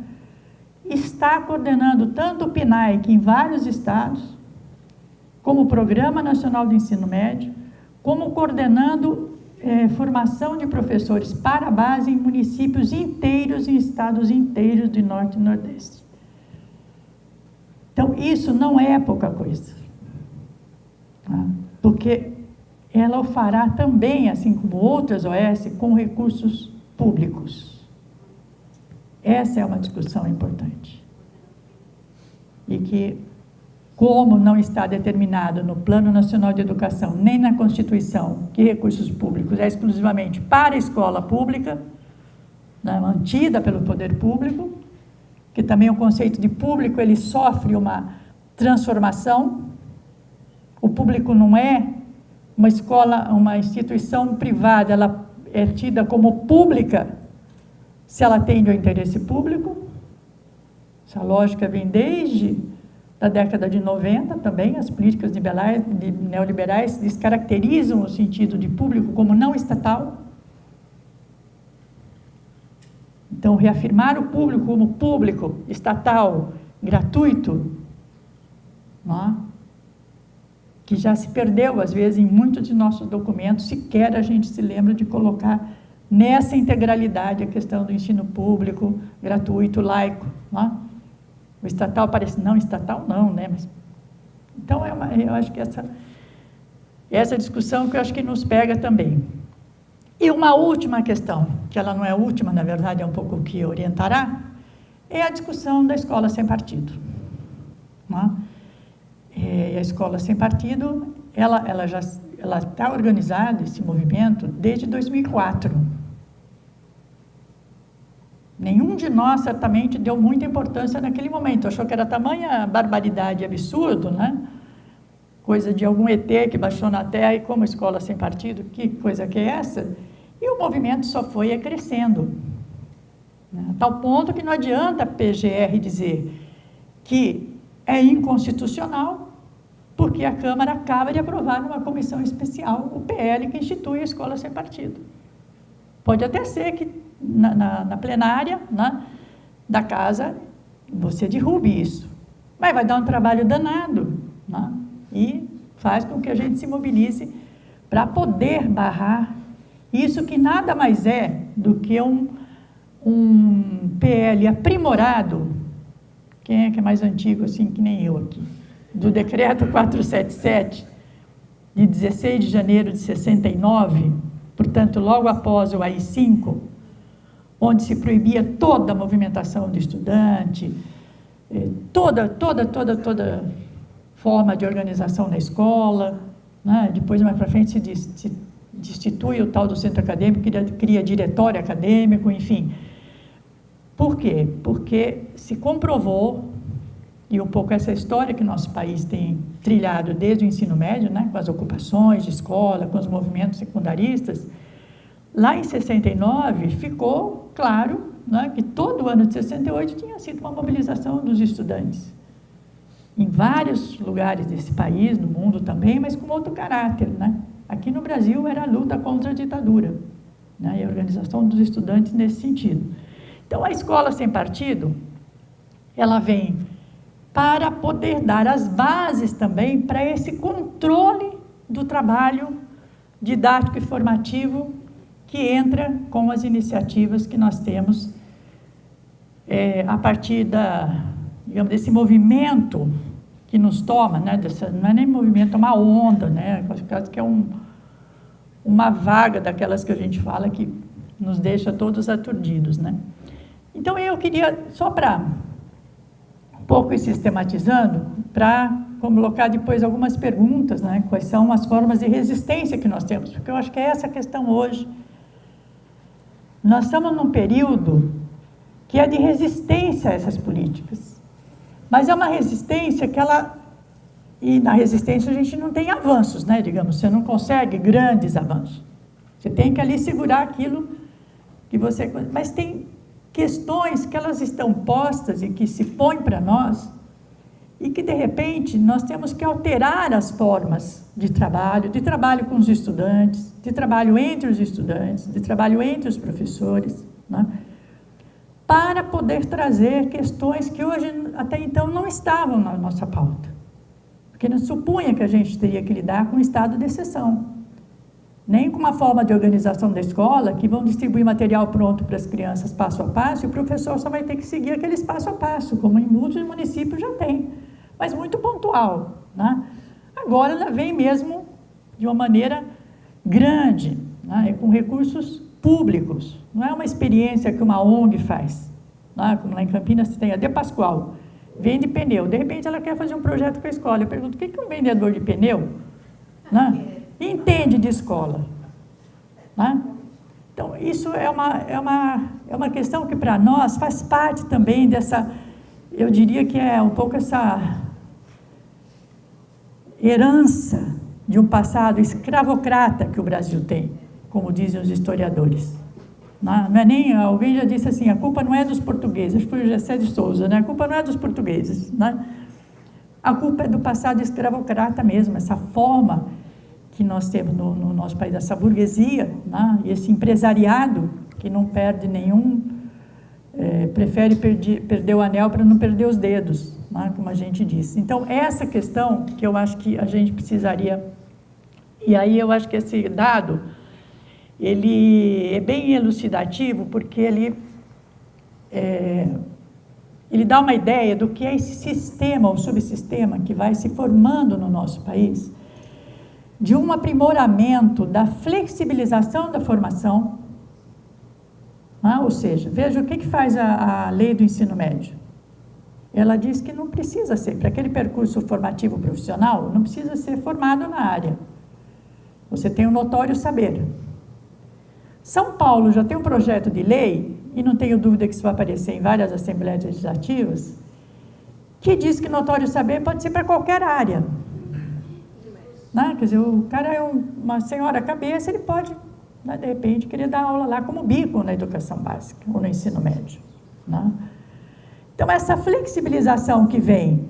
está coordenando tanto o PNAE, que em vários estados, como Programa Nacional de Ensino Médio, como coordenando formação de professores para a base em municípios inteiros, em estados inteiros de Norte e Nordeste. Então, isso não é pouca coisa, tá? Porque ela o fará também, assim como outras OS, com recursos públicos. Essa é uma discussão importante. E que, como não está determinado no Plano Nacional de Educação, nem na Constituição, que recursos públicos é exclusivamente para a escola pública, né, mantida pelo poder público, que também o conceito de público, ele sofre uma transformação. O público não é uma escola, uma instituição privada, ela é tida como pública se ela atende ao interesse público. Essa lógica vem desde a década de 90 também. As políticas neoliberais descaracterizam o sentido de público como não estatal. Então, reafirmar o público como público, estatal, gratuito, não é? Que já se perdeu, às vezes, em muitos de nossos documentos, sequer a gente se lembra de colocar nessa integralidade a questão do ensino público, gratuito, laico, não é? O estatal parece, não, estatal não, né? Mas, então, eu acho que essa discussão que eu acho que nos pega também. E uma última questão, que ela não é a última, na verdade, é um pouco o que orientará, é a discussão da escola sem partido, não é? A escola sem partido, ela está organizada, esse movimento, desde 2004. Nenhum de nós, certamente, deu muita importância naquele momento. Achou que era tamanha barbaridade e absurdo, né? Coisa de algum ET que baixou na Terra e como escola sem partido, que coisa que é essa? E o movimento só foi crescendo, né? A tal ponto que não adianta a PGR dizer que é inconstitucional, porque a Câmara acaba de aprovar numa comissão especial o PL que institui a escola sem partido. Pode até ser que na plenária, né, da casa você derrube isso, mas vai dar um trabalho danado, né, e faz com que a gente se mobilize para poder barrar isso, que nada mais é do que um PL aprimorado. Quem é que é mais antigo assim que nem eu aqui? Do decreto 477, de 16 de janeiro de 69, portanto, logo após o AI-5, onde se proibia toda a movimentação de estudante, toda forma de organização na escola, né? Depois, mais para frente, se destitui o tal do centro acadêmico, cria diretório acadêmico, enfim. Por quê? Porque se comprovou, e um pouco essa história que nosso país tem trilhado desde o ensino médio, né, com as ocupações de escola, com os movimentos secundaristas, lá em 69 ficou claro, né, que todo o ano de 68 tinha sido uma mobilização dos estudantes. Em vários lugares desse país, no mundo também, mas com outro caráter, né? Aqui no Brasil era a luta contra a ditadura, né, e a organização dos estudantes nesse sentido. Então, a escola sem partido, ela vem para poder dar as bases também para esse controle do trabalho didático e formativo que entra com as iniciativas que nós temos a partir digamos, desse movimento que nos toma, né, não é nem movimento, é uma onda, né, quase que é uma vaga daquelas que a gente fala que nos deixa todos aturdidos, né. Então, eu queria, só para um pouco ir sistematizando, para colocar depois algumas perguntas, né, quais são as formas de resistência que nós temos, porque eu acho que é essa a questão hoje. Nós estamos num período que é de resistência a essas políticas, mas é uma resistência que e na resistência a gente não tem avanços, né, digamos, você não consegue grandes avanços, você tem que ali segurar aquilo que você... Mas tem questões que elas estão postas e que se põem para nós e que, de repente, nós temos que alterar as formas de trabalho com os estudantes, de trabalho entre os estudantes, de trabalho entre os professores, né? Para poder trazer questões que hoje, até então, não estavam na nossa pauta. porque não supunha que a gente teria que lidar com o estado de exceção, nem com uma forma de organização da escola, que vão distribuir material pronto para as crianças passo a passo, e o professor só vai ter que seguir aqueles passo a passo, como em muitos municípios já tem, mas muito pontual, né? Agora ela vem mesmo de uma maneira grande, né? Com recursos públicos, não é uma experiência que uma ONG faz, né? Como lá em Campinas tem a De Pascoal, vende pneu, de repente ela quer fazer um projeto com a escola, eu pergunto, o que é um vendedor de pneu, né? Entende de escola, né? Então isso é uma questão que para nós faz parte também dessa, eu diria que é um pouco essa herança de um passado escravocrata que o Brasil tem, como dizem os historiadores. Não é nem, alguém já disse assim, a culpa não é dos portugueses, acho que foi o Gessé de Souza, né? A culpa não é dos portugueses, né? A culpa é do passado escravocrata mesmo, essa forma que nós temos no nosso país, essa burguesia, né? E esse empresariado que não perde nenhum, prefere perder o anel para não perder os dedos, né? Como a gente disse. Então, essa questão que eu acho que a gente precisaria, e aí eu acho que esse dado, ele é bem elucidativo, porque ele dá uma ideia do que é esse sistema ou subsistema que vai se formando no nosso país, de um aprimoramento da flexibilização da formação, né? Ou seja, veja o que faz a lei do ensino médio. Ela diz que não precisa ser, para aquele percurso formativo profissional, não precisa ser formado na área. Você tem um notório saber. São Paulo já tem um projeto de lei, e não tenho dúvida que isso vai aparecer em várias assembleias legislativas, que diz que notório saber pode ser para qualquer área. Né? Quer dizer, o cara é uma senhora cabeça, ele pode, né, de repente, querer dar aula lá como bico na educação básica, ou no ensino médio. Né? Então, essa flexibilização que vem,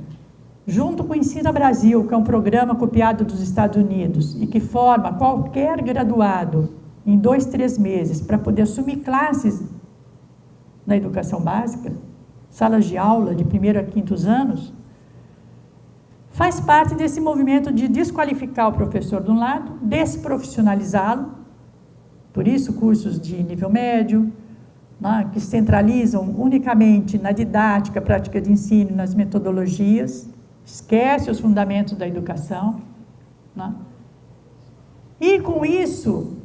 junto com o Ensina Brasil, que é um programa copiado dos Estados Unidos, e que forma qualquer graduado em 2, 3 meses, para poder assumir classes na educação básica, salas de aula de 1º a 5º anos, faz parte desse movimento de desqualificar o professor de um lado, desprofissionalizá-lo, por isso cursos de nível médio, né, que se centralizam unicamente na didática, prática de ensino, nas metodologias, esquece os fundamentos da educação, né? E com isso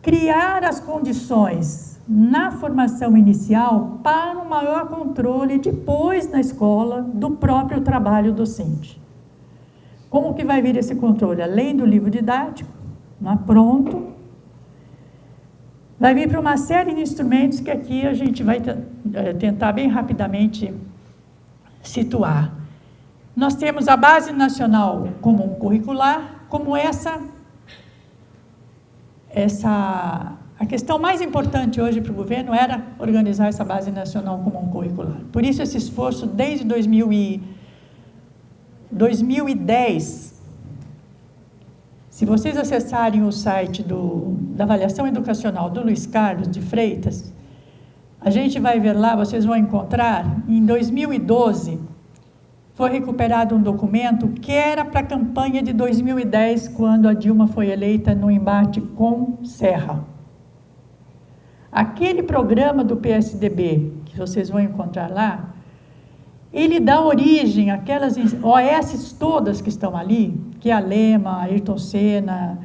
criar as condições na formação inicial para um maior controle depois na escola do próprio trabalho docente. Como que vai vir esse controle? Além do livro didático, né, pronto, vai vir para uma série de instrumentos que aqui a gente vai tentar bem rapidamente situar. Nós temos a Base Nacional Comum Curricular, como a questão mais importante hoje para o governo era organizar essa Base Nacional Comum Curricular. Por isso esse esforço desde 2010, se vocês acessarem o site da Avaliação Educacional do Luiz Carlos de Freitas, a gente vai ver lá, vocês vão encontrar, em 2012, foi recuperado um documento que era para a campanha de 2010, quando a Dilma foi eleita no embate com Serra. Aquele programa do PSDB, que vocês vão encontrar lá, ele dá origem àquelas OS todas que estão ali, que é a Lema, Ayrton Senna,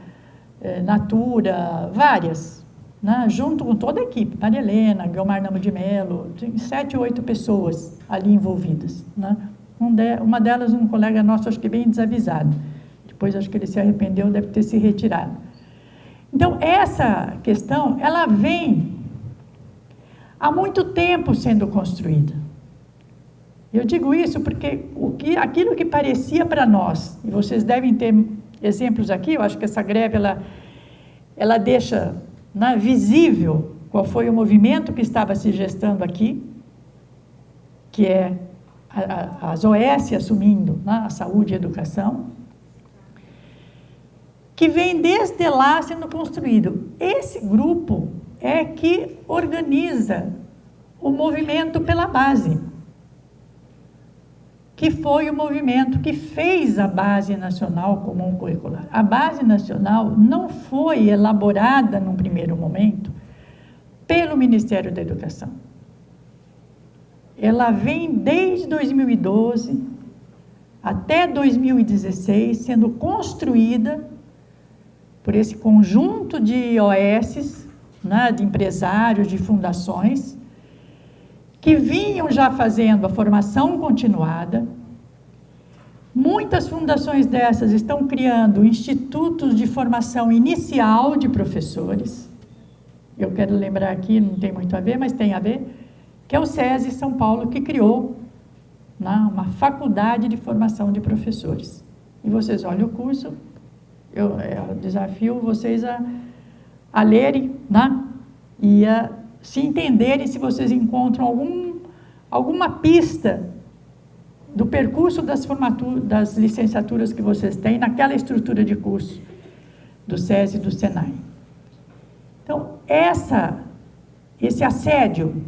Natura, várias, né? Junto com toda a equipe, Maria Helena, Guilmar Namo de Mello, tem 7 ou 8 pessoas ali envolvidas, né? Uma delas, um colega nosso, acho que bem desavisado, depois acho que ele se arrependeu, deve ter se retirado. Então, essa questão, ela vem há muito tempo sendo construída. Eu digo isso porque aquilo que parecia para nós, e vocês devem ter exemplos aqui, eu acho que essa greve, ela deixa, né, visível qual foi o movimento que estava se gestando aqui, que é as OS assumindo, né, a saúde e a educação, que vem desde lá sendo construído. Esse grupo é que organiza o movimento pela base. que foi o movimento que fez a Base Nacional Comum Curricular. A Base Nacional não foi elaborada, num primeiro momento, pelo Ministério da Educação. Ela vem desde 2012 até 2016, sendo construída por esse conjunto de OS, né, de empresários, de fundações, que vinham já fazendo a formação continuada. Muitas fundações dessas estão criando institutos de formação inicial de professores. Eu quero lembrar aqui, não tem muito a ver, mas tem a ver, que é o SESI São Paulo, que criou, né, uma faculdade de formação de professores. E vocês olham o curso, eu desafio vocês a lerem, né, e a se entenderem se vocês encontram alguma pista do percurso das licenciaturas que vocês têm naquela estrutura de curso do SESI e do SENAI. Então, esse assédio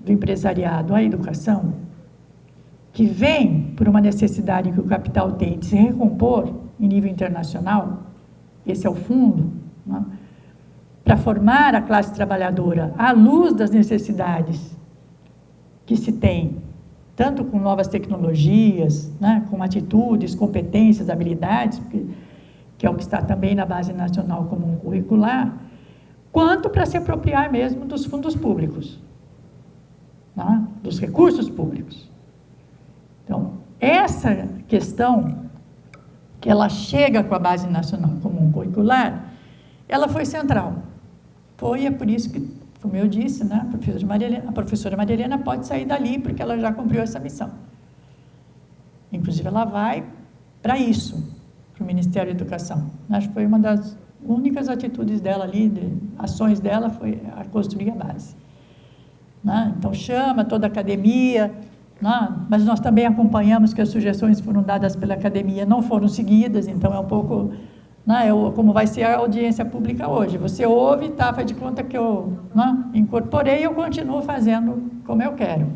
do empresariado à educação, que vem por uma necessidade que o capital tem de se recompor em nível internacional, esse é o fundo, né, para formar a classe trabalhadora à luz das necessidades que se tem, tanto com novas tecnologias, né, com atitudes, competências, habilidades, que é o que está também na Base Nacional Comum Curricular, quanto para se apropriar mesmo dos fundos públicos, né, dos recursos públicos. Então, essa questão, que ela chega com a Base Nacional Comum Curricular, ela foi central. É por isso que, como eu disse, né, a professora Maria Helena pode sair dali, porque ela já cumpriu essa missão. Inclusive, ela vai para isso, para o Ministério da Educação. Acho que foi uma das únicas atitudes dela ali, ações dela, foi a construir a base. Né? Então, chama toda a academia, né? Mas nós também acompanhamos que as sugestões que foram dadas pela academia não foram seguidas, então é um pouco... Né, como vai ser a audiência pública hoje. Você ouve, tá, faz de conta que eu, né, incorporei e eu continuo fazendo como eu quero.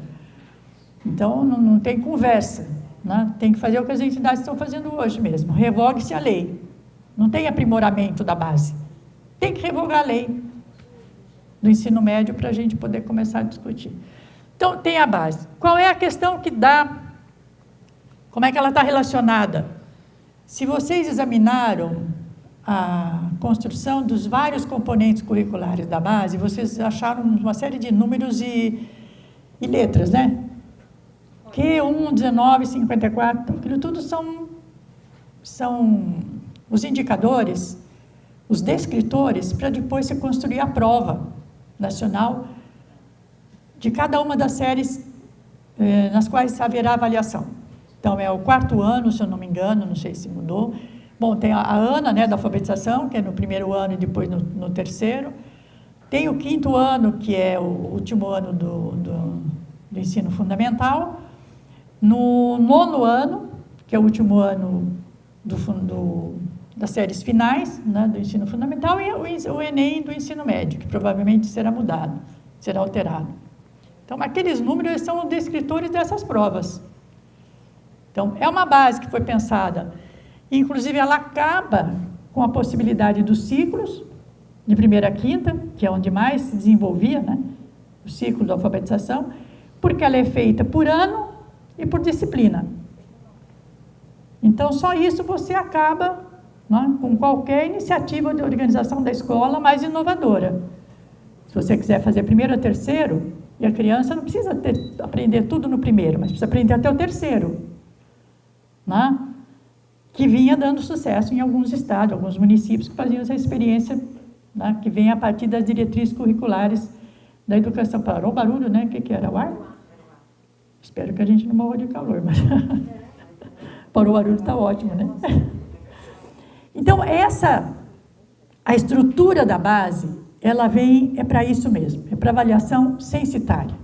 Então, não tem conversa. Né, tem que fazer o que as entidades estão fazendo hoje mesmo. Revogue-se a lei. Não tem aprimoramento da base. Tem que revogar a lei do ensino médio para a gente poder começar a discutir. Então, tem a base. Qual é a questão que dá? Como é que ela está relacionada? Se vocês examinaram a construção dos vários componentes curriculares da base, vocês acharam uma série de números e letras, né? Q1, 19, 54, aquilo tudo são os indicadores, os descritores, para depois se construir a prova nacional de cada uma das séries nas quais haverá avaliação. Então, é o 4º ano, se eu não me engano, não sei se mudou. Bom, tem a ANA, né, da alfabetização, que é no 1º ano e depois no 3º. Tem o 5º ano, que é o último ano do ensino fundamental. No 9º ano, que é o último ano das séries finais, né, do ensino fundamental, e o Enem do ensino médio, que provavelmente será mudado, será alterado. Então, aqueles números são os descritores dessas provas. Então, é uma base que foi pensada, inclusive ela acaba com a possibilidade dos ciclos, de 1ª a 5ª, que é onde mais se desenvolvia, né, o ciclo da alfabetização, porque ela é feita por ano e por disciplina. Então, só isso você acaba, né, com qualquer iniciativa de organização da escola mais inovadora. Se você quiser fazer 1º a 3º, e a criança não precisa aprender tudo no 1º, mas precisa aprender até o 3º. Né? Que vinha dando sucesso em alguns estados, alguns municípios que faziam essa experiência, né? Que vem a partir das diretrizes curriculares da educação. Parou o barulho, né? O que era? O ar? Espero que a gente não morra de calor, mas parou o barulho, está ótimo, né? Então, a estrutura da base, ela é para isso mesmo, é para avaliação censitária.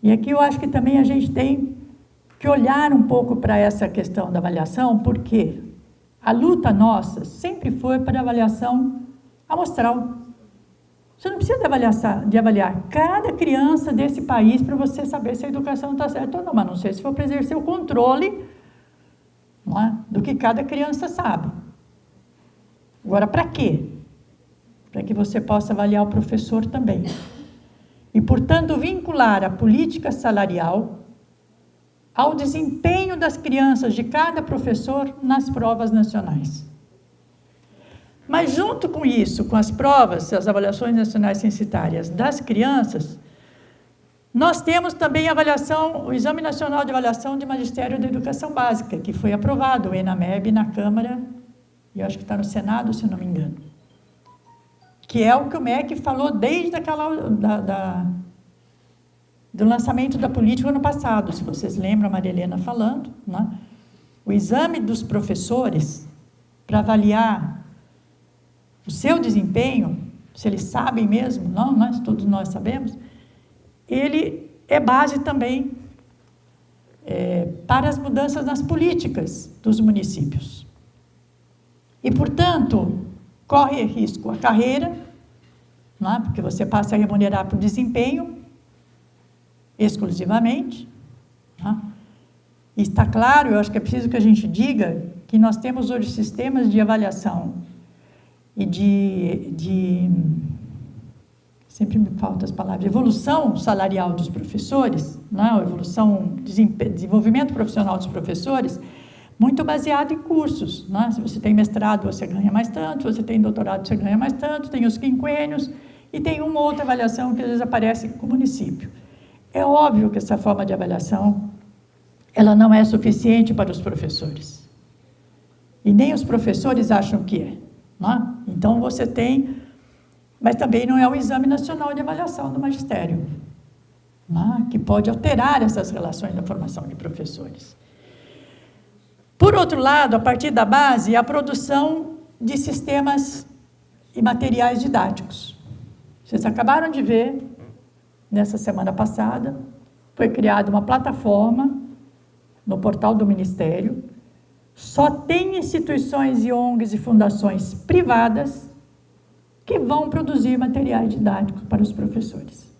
E aqui eu acho que também a gente tem que olhar um pouco para essa questão da avaliação, porque a luta nossa sempre foi para a avaliação amostral. Você não precisa de avaliar cada criança desse país para você saber se a educação está certa ou não, mas não sei se for para exercer o controle, não é, do que cada criança sabe. Agora, para quê? Para que você possa avaliar o professor também. E, portanto, vincular a política salarial ao desempenho das crianças de cada professor nas provas nacionais. Mas, junto com isso, com as provas, as avaliações nacionais censitárias das crianças, nós temos também a avaliação, o Exame Nacional de Avaliação de Magistério da Educação Básica, que foi aprovado, o ENAMEB, na Câmara, e eu acho que está no Senado, se não me engano. Que é o que o MEC falou desde do lançamento da política ano passado, se vocês lembram a Maria Helena falando, né? O exame dos professores para avaliar o seu desempenho, se eles sabem mesmo, não, todos nós sabemos, ele é base também para as mudanças nas políticas dos municípios. E, portanto, corre risco a carreira, não é? Porque você passa a remunerar por desempenho, exclusivamente. Não é? E está claro, eu acho que é preciso que a gente diga que nós temos hoje sistemas de avaliação e sempre me faltam as palavras, evolução salarial dos professores, não, desenvolvimento profissional dos professores, muito baseado em cursos. Não? Se você tem mestrado, você ganha mais tanto, se você tem doutorado, você ganha mais tanto, tem os quinquênios, e tem uma outra avaliação que às vezes aparece com o município. É óbvio que essa forma de avaliação, ela não é suficiente para os professores. E nem os professores acham que é. Não? Então, você tem... Mas também não é o Exame Nacional de Avaliação do Magistério, não? Que pode alterar essas relações da formação de professores. Por outro lado, a partir da base, a produção de sistemas e materiais didáticos. Vocês acabaram de ver, nessa semana passada, foi criada uma plataforma no portal do Ministério. Só tem instituições e ONGs e fundações privadas que vão produzir materiais didáticos para os professores,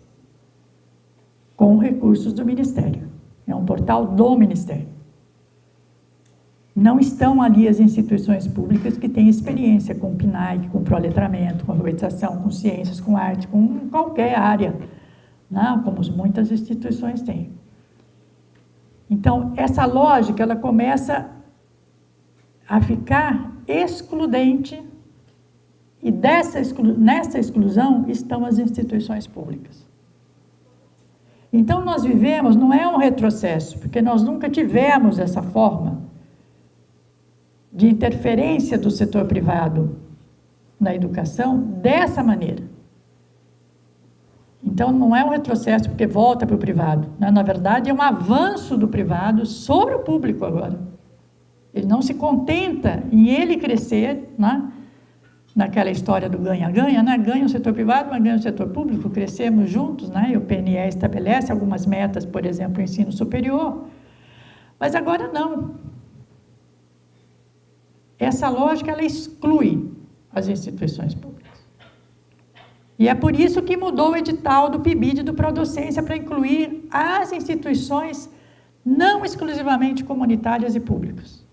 com recursos do Ministério. É um portal do Ministério. Não estão ali as instituições públicas que têm experiência com PNAE, com proletramento, com alfabetização, com ciências, com arte, com qualquer área, não, como muitas instituições têm. Então, essa lógica, ela começa a ficar excludente, e nessa exclusão estão as instituições públicas. Então, nós vivemos, não é um retrocesso, porque nós nunca tivemos essa forma de interferência do setor privado na educação dessa maneira. Então, não é um retrocesso porque volta para o privado. Na verdade, é um avanço do privado sobre o público agora. Ele não se contenta em ele crescer, né? Naquela história do ganha-ganha, né? Ganha o setor privado, mas ganha o setor público, crescemos juntos, né? E o PNE estabelece algumas metas, por exemplo, o ensino superior. Mas agora não. Essa lógica, ela exclui as instituições públicas. E é por isso que mudou o edital do PIBID do Prodocência para incluir as instituições não exclusivamente comunitárias e públicas.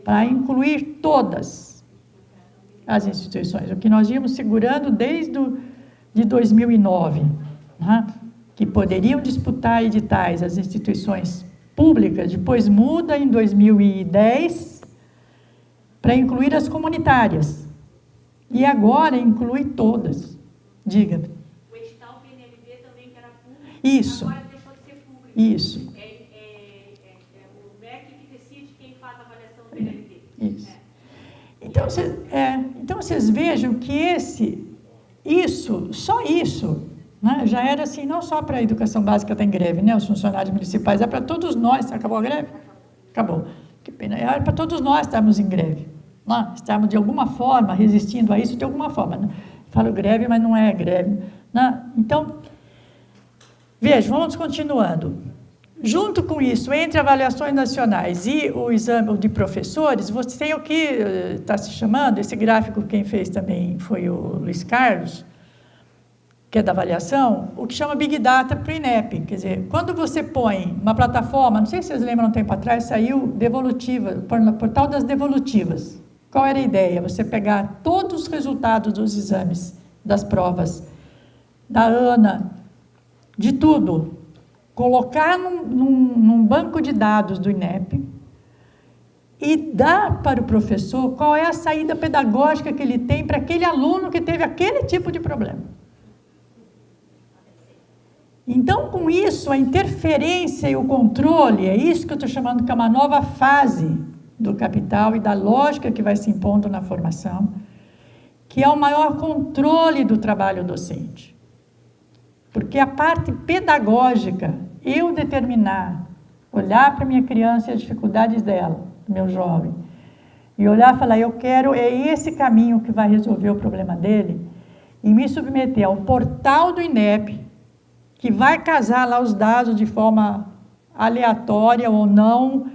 Para incluir todas as instituições. O que nós íamos segurando desde de 2009, né? Que poderiam disputar editais as instituições públicas, depois muda em 2010 para incluir as comunitárias. E agora inclui todas. Diga. O edital PNLD também, que era público, isso. Agora deixou de ser público. Isso. O MEC que decide quem faz a avaliação do PNLD. Isso. Então, vocês vejam que só isso, né, já era assim, não só para a educação básica estar em greve, né, os funcionários municipais, é para todos nós. Acabou a greve? Acabou. Que pena. É para todos nós estarmos em greve. Né? Estarmos, de alguma forma, resistindo a isso, de alguma forma. Né? Falo greve, mas não é greve. Né? Então, vejam, vamos continuando. Junto com isso, entre avaliações nacionais e o exame de professores, você tem o que está se chamando, esse gráfico quem fez também foi o Luiz Carlos, que é da avaliação, o que chama Big Data para o INEP. Quer dizer, quando você põe uma plataforma, não sei se vocês lembram, um tempo atrás, saiu devolutiva, portal das devolutivas. Qual era a ideia? Você pegar todos os resultados dos exames, das provas, da ANA, de tudo, colocar num banco de dados do INEP e dar para o professor qual é a saída pedagógica que ele tem para aquele aluno que teve aquele tipo de problema. Então, com isso, a interferência e o controle, é isso que eu estou chamando que é uma nova fase do capital e da lógica que vai se impondo na formação, que é o maior controle do trabalho docente. Porque a parte pedagógica, eu determinar, olhar para a minha criança e as dificuldades dela, do meu jovem, e olhar e falar, eu quero, é esse caminho que vai resolver o problema dele, e me submeter ao portal do INEP, que vai casar lá os dados de forma aleatória ou não,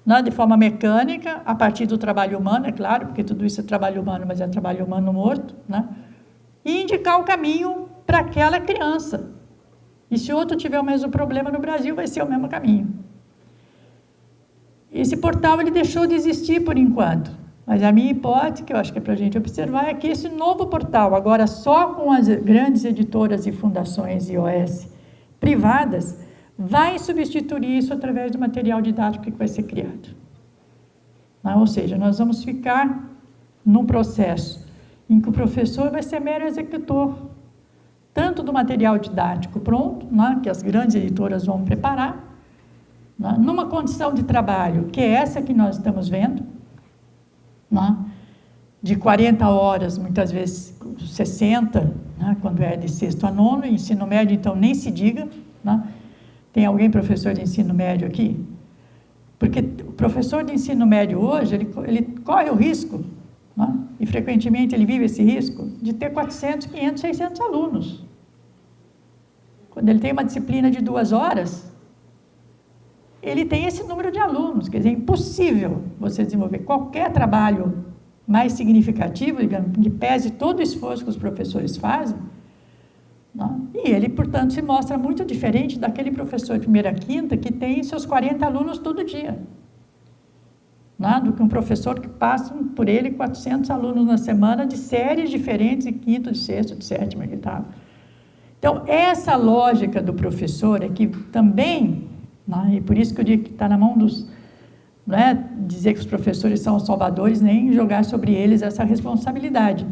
né, de forma mecânica, a partir do trabalho humano, é claro, porque tudo isso é trabalho humano, mas é trabalho humano morto, né, e indicar o caminho para aquela criança. E se outro tiver o mesmo problema no Brasil, vai ser o mesmo caminho. Esse portal ele deixou de existir por enquanto, mas a minha hipótese, que eu acho que é para a gente observar, é que esse novo portal, agora só com as grandes editoras e fundações iOS privadas, vai substituir isso através do material didático que vai ser criado. Ou seja, nós vamos ficar num processo em que o professor vai ser mero executor, tanto do material didático pronto, né, que as grandes editoras vão preparar, né, numa condição de trabalho, que é essa que nós estamos vendo, né, de 40 horas, muitas vezes 60, né, quando é de sexto a nono, ensino médio, então nem se diga, né. Tem alguém professor de ensino médio aqui? Porque o professor de ensino médio hoje, ele corre o risco, né, e frequentemente ele vive esse risco, de ter 400, 500, 600 alunos. Quando ele tem uma disciplina de 2 horas, ele tem esse número de alunos. Quer dizer, é impossível você desenvolver qualquer trabalho mais significativo, digamos, que pese todo o esforço que os professores fazem, né? E ele, portanto, se mostra muito diferente daquele professor de primeira a quinta que tem seus 40 alunos todo dia, né? Do que um professor que passa por ele 400 alunos na semana de séries diferentes, de quinto, de sexto, de sétimo e oitavo. Então, essa lógica do professor é que também, né, e por isso que eu digo que está na mão dos... Não é dizer que os professores são os salvadores, nem jogar sobre eles essa responsabilidade.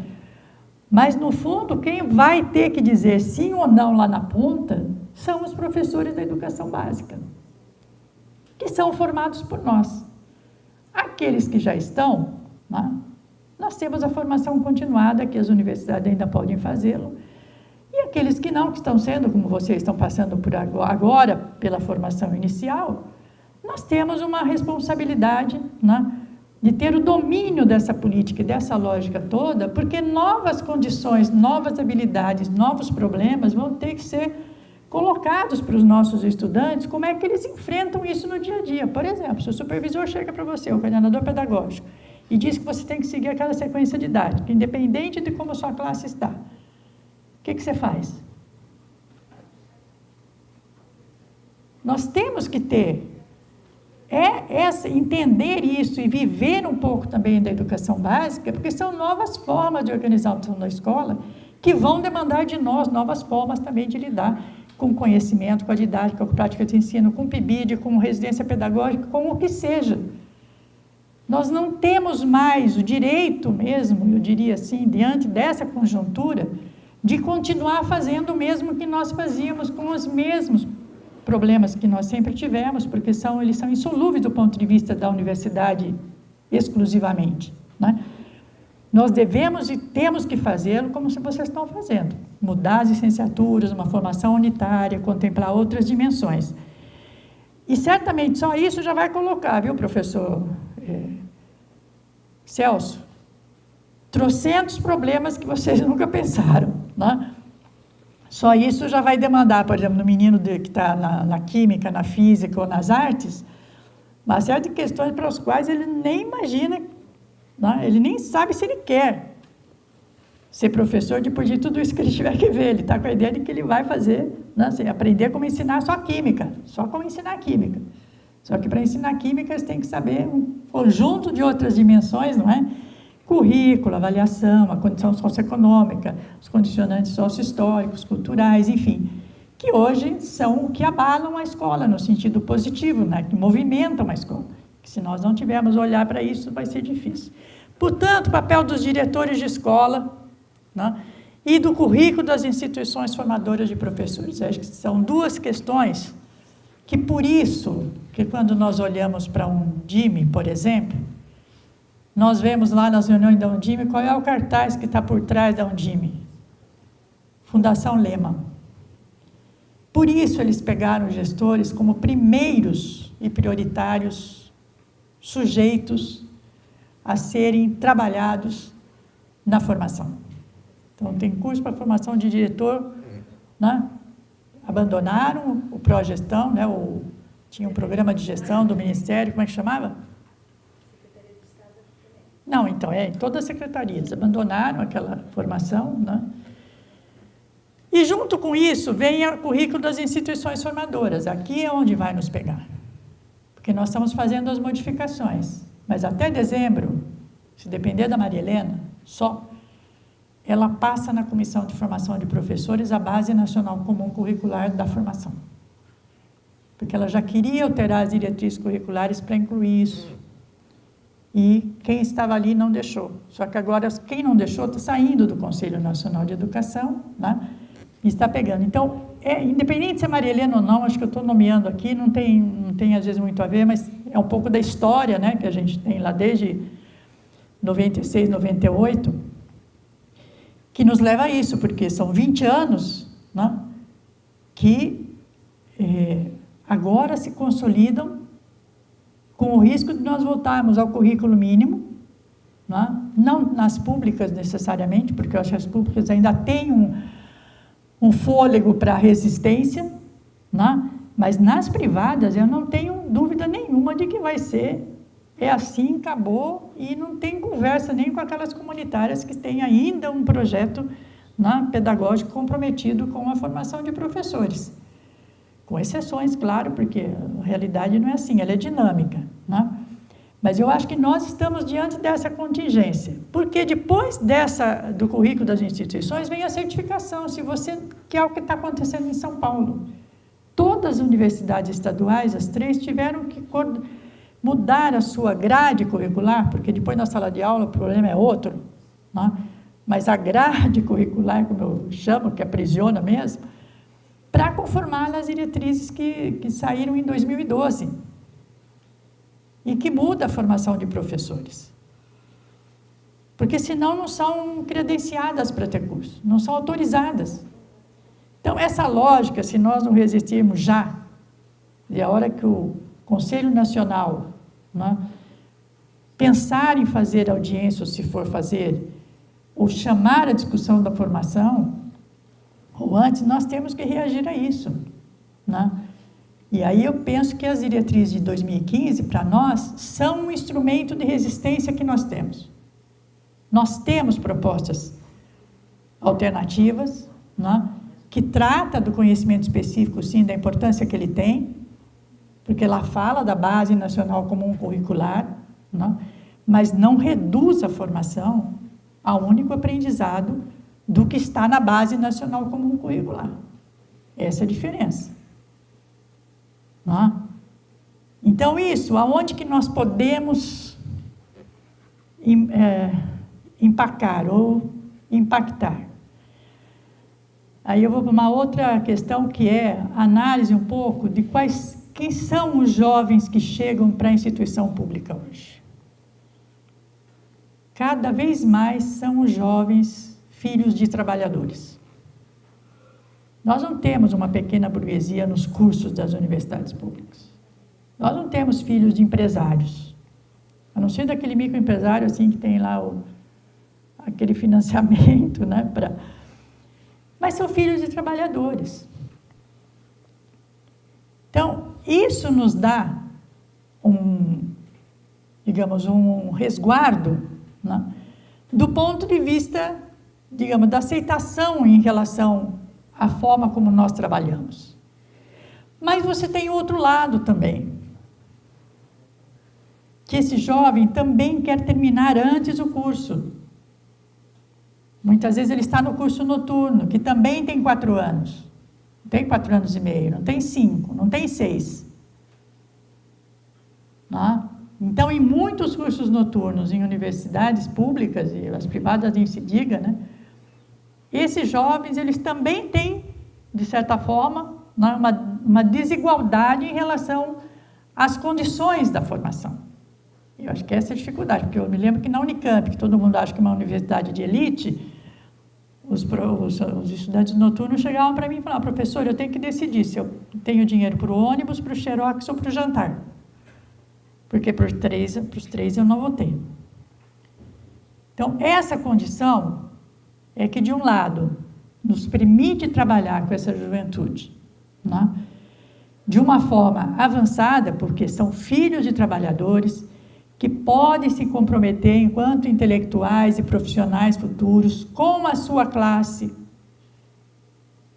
Mas, no fundo, quem vai ter que dizer sim ou não lá na ponta são os professores da educação básica, que são formados por nós. Aqueles que já estão, né, nós temos a formação continuada, que as universidades ainda podem fazê-lo, e aqueles que não, que estão sendo, como vocês estão passando por agora, pela formação inicial, nós temos uma responsabilidade, né, de ter o domínio dessa política e dessa lógica toda, porque novas condições, novas habilidades, novos problemas vão ter que ser colocados para os nossos estudantes, como é que eles enfrentam isso no dia a dia. Por exemplo, se o supervisor chega para você, o coordenador pedagógico, e diz que você tem que seguir aquela sequência didática, independente de como a sua classe está, o que você faz? Nós temos que ter entender isso e viver um pouco também da educação básica, porque são novas formas de organização da escola que vão demandar de nós novas formas também de lidar com conhecimento, com a didática, com a prática de ensino, com PIBID, com residência pedagógica, com o que seja. Nós não temos mais o direito mesmo, eu diria assim, diante dessa conjuntura, de continuar fazendo o mesmo que nós fazíamos com os mesmos problemas que nós sempre tivemos, porque eles são insolúveis do ponto de vista da universidade exclusivamente, né? Nós devemos e temos que fazê-lo como vocês estão fazendo, mudar as licenciaturas, uma formação unitária, contemplar outras dimensões. E certamente só isso já vai colocar, viu, professor Celso, trocentos problemas que vocês nunca pensaram, né? Só isso já vai demandar, por exemplo, no menino que está na química, na física ou nas artes, uma série de questões para as quais ele nem imagina, né? Ele nem sabe se ele quer ser professor depois de tudo isso que ele tiver que ver. Ele está com a ideia de que ele vai fazer, né? Assim, aprender como ensinar só química, só como ensinar química. Só que para ensinar química, eles têm que saber um conjunto de outras dimensões, não é? Currículo, avaliação, a condição socioeconômica, os condicionantes sociohistóricos, culturais, enfim, que hoje são o que abalam a escola no sentido positivo, né? Que movimentam a escola. Que se nós não tivermos olhar para isso, vai ser difícil. Portanto, o papel dos diretores de escola, né? E do currículo das instituições formadoras de professores. Acho que são duas questões que, por isso, que quando nós olhamos para um DIME, por exemplo, nós vemos lá nas reuniões da Undime qual é o cartaz que está por trás da Undime. Fundação Lehman. Por isso eles pegaram os gestores como primeiros e prioritários sujeitos a serem trabalhados na formação. Então, tem curso para formação de diretor, né? Abandonaram o pró-gestão, né? Tinha um programa de gestão do Ministério, como é que chamava? Não, então, em todas as secretarias abandonaram aquela formação, né? E junto com isso vem o currículo das instituições formadoras. Aqui é onde vai nos pegar, porque nós estamos fazendo as modificações, mas até dezembro, se depender da Maria Helena, só, ela passa na Comissão de Formação de Professores a Base Nacional Comum Curricular da Formação, porque ela já queria alterar as diretrizes curriculares para incluir isso. E quem estava ali não deixou. Só que agora, quem não deixou está saindo do Conselho Nacional de Educação, né? E está pegando. Então, independente se é Maria Helena ou não, acho que eu estou nomeando aqui, não tem às vezes muito a ver, mas é um pouco da história, né, que a gente tem lá desde 96, 98, que nos leva a isso, porque são 20 anos, né, que agora se consolidam com o risco de nós voltarmos ao currículo mínimo, né? Não nas públicas necessariamente, porque eu acho que as públicas ainda têm um fôlego para resistência, né? Mas nas privadas eu não tenho dúvida nenhuma de que vai ser, assim, acabou, e não tem conversa nem com aquelas comunitárias que têm ainda um projeto, né, pedagógico comprometido com a formação de professores. Com exceções, claro, porque a realidade não é assim, ela é dinâmica, né? Mas eu acho que nós estamos diante dessa contingência, porque depois do currículo das instituições vem a certificação, que é o que está acontecendo em São Paulo. Todas as universidades estaduais, as 3, tiveram que mudar a sua grade curricular, porque depois na sala de aula o problema é outro, né? Mas a grade curricular, como eu chamo, que aprisiona mesmo, para conformar as diretrizes que saíram em 2012 e que muda a formação de professores. Porque senão não são credenciadas para ter curso, não são autorizadas. Então, essa lógica, se nós não resistirmos já, e a hora que o Conselho Nacional, né, pensar em fazer audiência, ou se for fazer, ou chamar a discussão da formação, ou antes, nós temos que reagir a isso, né? E aí eu penso que as diretrizes de 2015, para nós, são um instrumento de resistência que nós temos. Nós temos propostas alternativas, né, que trata do conhecimento específico, sim, da importância que ele tem, porque lá fala da Base Nacional Comum Curricular, né, mas não reduz a formação ao único aprendizado do que está na Base Nacional Comum Curricular. Essa é a diferença. Não é? Então, isso, aonde que nós podemos empacar ou impactar? Aí eu vou para uma outra questão, que é a análise um pouco de quem são os jovens que chegam para a instituição pública hoje. Cada vez mais são os jovens filhos de trabalhadores. Nós não temos uma pequena burguesia nos cursos das universidades públicas. Nós não temos filhos de empresários, a não ser daquele microempresário assim que tem lá aquele financiamento, né, mas são filhos de trabalhadores. Então, isso nos dá digamos, um resguardo, né, do ponto de vista, digamos, da aceitação em relação à forma como nós trabalhamos. Mas você tem outro lado também, que esse jovem também quer terminar antes o curso. Muitas vezes ele está no curso noturno, que também tem 4 anos. Não tem 4 anos e meio, não tem 5, não tem 6. Não? Então, em muitos cursos noturnos, em universidades públicas, e as privadas nem se diga, né? Esses jovens, eles também têm, de certa forma, né, uma desigualdade em relação às condições da formação. Eu acho que essa é a dificuldade, porque eu me lembro que na Unicamp, que todo mundo acha que é uma universidade de elite, os estudantes noturnos chegavam para mim e falavam: professor, eu tenho que decidir se eu tenho dinheiro para o ônibus, para o xerox ou para o jantar. Porque para os 3 eu não vou ter. Então, essa condição é que, de um lado, nos permite trabalhar com essa juventude, né, de uma forma avançada, porque são filhos de trabalhadores que podem se comprometer enquanto intelectuais e profissionais futuros com a sua classe,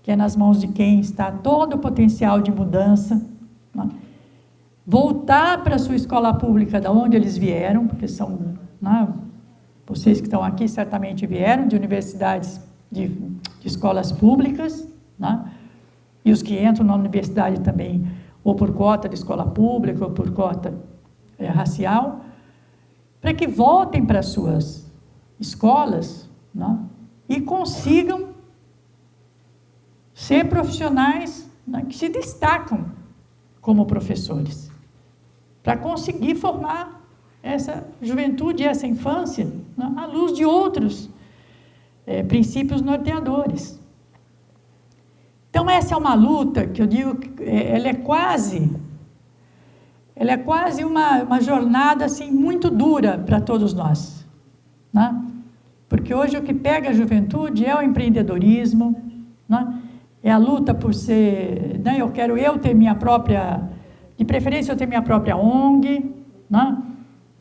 que é nas mãos de quem está todo o potencial de mudança, né, voltar para a sua escola pública de onde eles vieram, porque são, né, vocês que estão aqui certamente vieram de universidades, de escolas públicas, né, e os que entram na universidade também, ou por cota de escola pública, ou por cota racial, para que voltem para as suas escolas, né, e consigam ser profissionais, né, que se destacam como professores, para conseguir formar essa juventude, essa infância, né, à luz de outros princípios norteadores. Então, essa é uma luta que eu digo que ela é quase uma jornada assim, muito dura para todos nós, né? Porque hoje o que pega a juventude é o empreendedorismo, né? É a luta por ser, né, eu quero ter minha própria, de preferência eu ter minha própria ONG, né?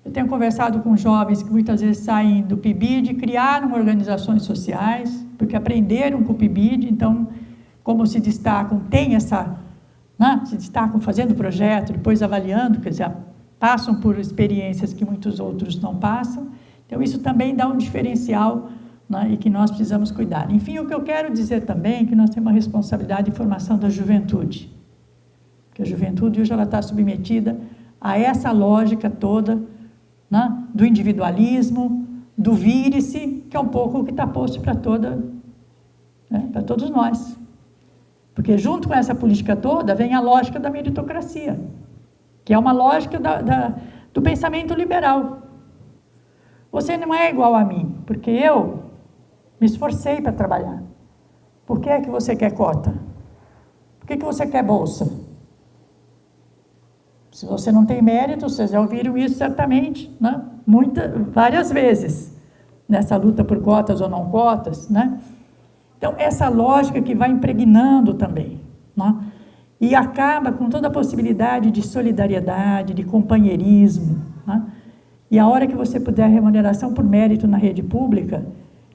Eu tenho conversado com jovens que muitas vezes saem do PIBID, criaram organizações sociais, porque aprenderam com o PIBID, então, como se destacam, tem essa, né, se destacam fazendo projeto, depois avaliando, quer dizer, passam por experiências que muitos outros não passam. Então, isso também dá um diferencial, né, e que nós precisamos cuidar. Enfim, o que eu quero dizer também é que nós temos uma responsabilidade de formação da juventude. Porque a juventude hoje ela está submetida a essa lógica toda, né, do individualismo, do vire-se, que é um pouco o que está posto para para todos nós. Porque junto com essa política toda vem a lógica da meritocracia, que é uma lógica do pensamento liberal. Você não é igual a mim, porque eu me esforcei para trabalhar. Por que é que você quer cota? Por que você quer bolsa? Se você não tem mérito, vocês já ouviram isso certamente, né? Várias vezes, nessa luta por cotas ou não cotas, né? Então, essa lógica que vai impregnando também, né? E acaba com toda a possibilidade de solidariedade, de companheirismo, né? E a hora que você puder remuneração por mérito na rede pública,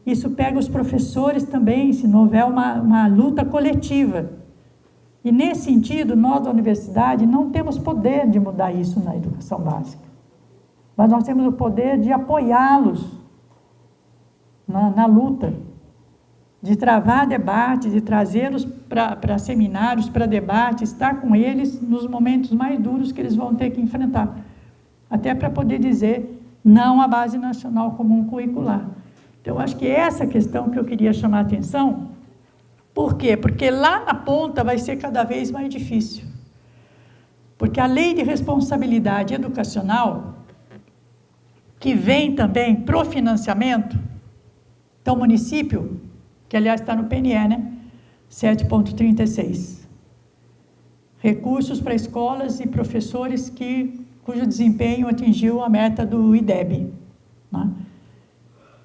isso pega os professores também, se não houver uma luta coletiva. E, nesse sentido, nós da universidade não temos poder de mudar isso na educação básica. Mas nós temos o poder de apoiá-los na luta, de travar debate, de trazê-los para seminários, para debate, estar com eles nos momentos mais duros que eles vão ter que enfrentar. Até para poder dizer não à Base Nacional Comum Curricular. Então, eu acho que essa questão que eu queria chamar a atenção. Por quê? Porque lá na ponta vai ser cada vez mais difícil. Porque a lei de responsabilidade educacional, que vem também pro financiamento, então o município, que aliás está no PNE, né? 7.36. Recursos para escolas e professores cujo desempenho atingiu a meta do IDEB, né?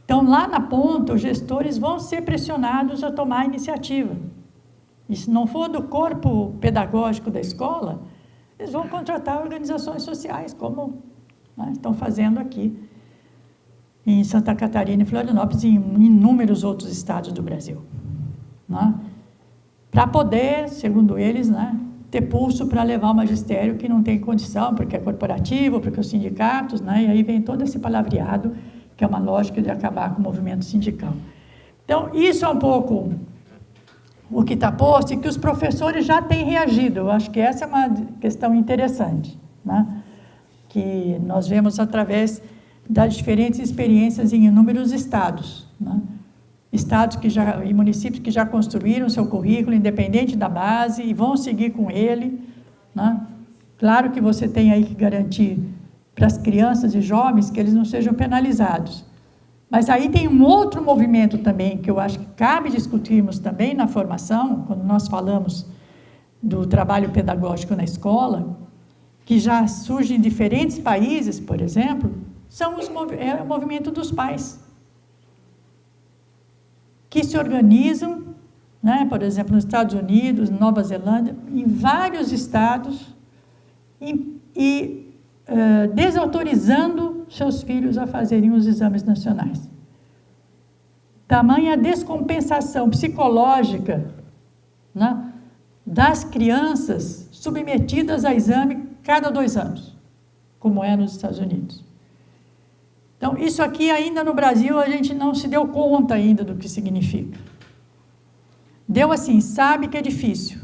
Então, lá na ponta, os gestores vão ser pressionados a tomar iniciativa. E se não for do corpo pedagógico da escola, eles vão contratar organizações sociais, como, né, estão fazendo aqui em Santa Catarina e Florianópolis e em inúmeros outros estados do Brasil. Né? Para poder, segundo eles, né, ter pulso para levar o magistério que não tem condição, porque é corporativo, porque os sindicatos, né, e aí vem todo esse palavreado, que é uma lógica de acabar com o movimento sindical. Então, isso é um pouco o que está posto e que os professores já têm reagido. Eu acho que essa é uma questão interessante, né, que nós vemos através das diferentes experiências em inúmeros estados, né? Estados e municípios que já construíram seu currículo independente da base e vão seguir com ele, né? Claro que você tem aí que garantir para as crianças e jovens que eles não sejam penalizados. Mas aí tem um outro movimento também que eu acho que cabe discutirmos também na formação, quando nós falamos do trabalho pedagógico na escola, que já surge em diferentes países, por exemplo, é o movimento dos pais, que se organizam, né, por exemplo, nos Estados Unidos, Nova Zelândia, em vários estados, desautorizando seus filhos a fazerem os exames nacionais. Tamanha descompensação psicológica, né, das crianças submetidas a exame cada 2 anos, como é nos Estados Unidos. Então, isso aqui ainda no Brasil a gente não se deu conta ainda do que significa. Deu assim, sabe que é difícil,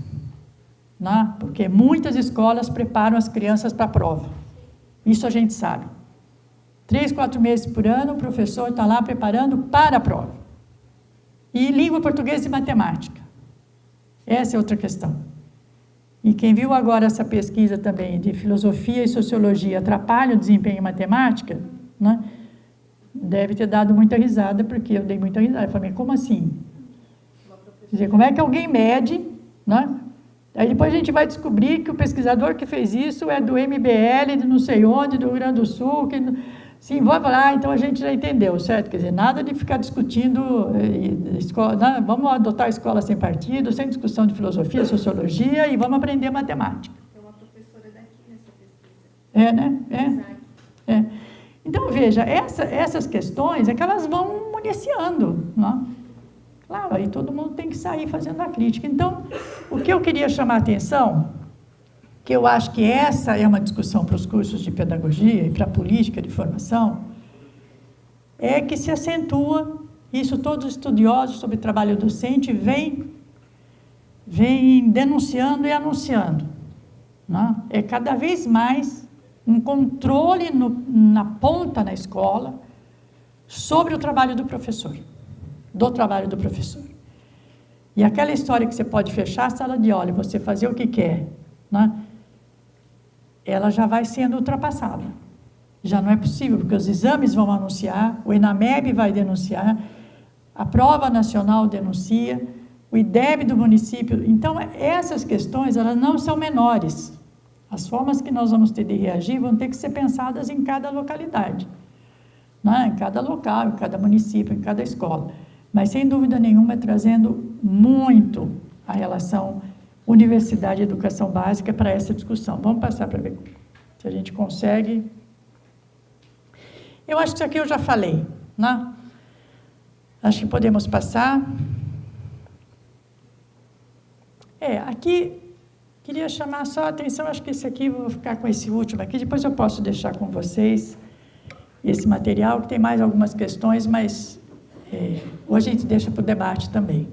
né? Porque muitas escolas preparam as crianças para a prova. Isso a gente sabe. 3, 4 meses por ano o professor está lá preparando para a prova. E língua portuguesa e matemática. Essa é outra questão. E quem viu agora essa pesquisa também de filosofia e sociologia atrapalha o desempenho em matemática, né? Deve ter dado muita risada, porque eu dei muita risada. Eu falei, como assim? Quer dizer, como é que alguém mede, né? Aí depois a gente vai descobrir que o pesquisador que fez isso é do MBL, de não sei onde, do Rio Grande do Sul, que, sim, vai falar, então a gente já entendeu, certo? Quer dizer, nada de ficar discutindo, escola, não, vamos adotar a escola sem partido, sem discussão de filosofia, sociologia, e vamos aprender matemática. Tem uma professora daqui nessa pesquisa. É, né? É. Então, veja, essas questões é que elas vão municiando, né? Claro, aí todo mundo tem que sair fazendo a crítica. Então, o que eu queria chamar a atenção, que eu acho que essa é uma discussão para os cursos de pedagogia e para a política de formação, é que se acentua, isso todos os estudiosos sobre trabalho docente vêm denunciando e anunciando, né? É cada vez mais um controle na ponta na escola sobre o trabalho do professor, E aquela história que você pode fechar a sala de aula e você fazer o que quer, né? Ela já vai sendo ultrapassada. Já não é possível, porque os exames vão anunciar, o ENAMEB vai denunciar, a prova nacional denuncia, o IDEB do município. Então, essas questões, elas não são menores. As formas que nós vamos ter de reagir vão ter que ser pensadas em cada localidade, né? Em cada local, em cada município, em cada escola. Mas, sem dúvida nenhuma, trazendo muito a relação universidade e educação básica para essa discussão. Vamos passar para ver se a gente consegue. Eu acho que isso aqui eu já falei, né? Acho que podemos passar. Aqui, queria chamar só a atenção, acho que esse aqui, vou ficar com esse último aqui, depois eu posso deixar com vocês esse material, que tem mais algumas questões, mas hoje a gente deixa para o debate também.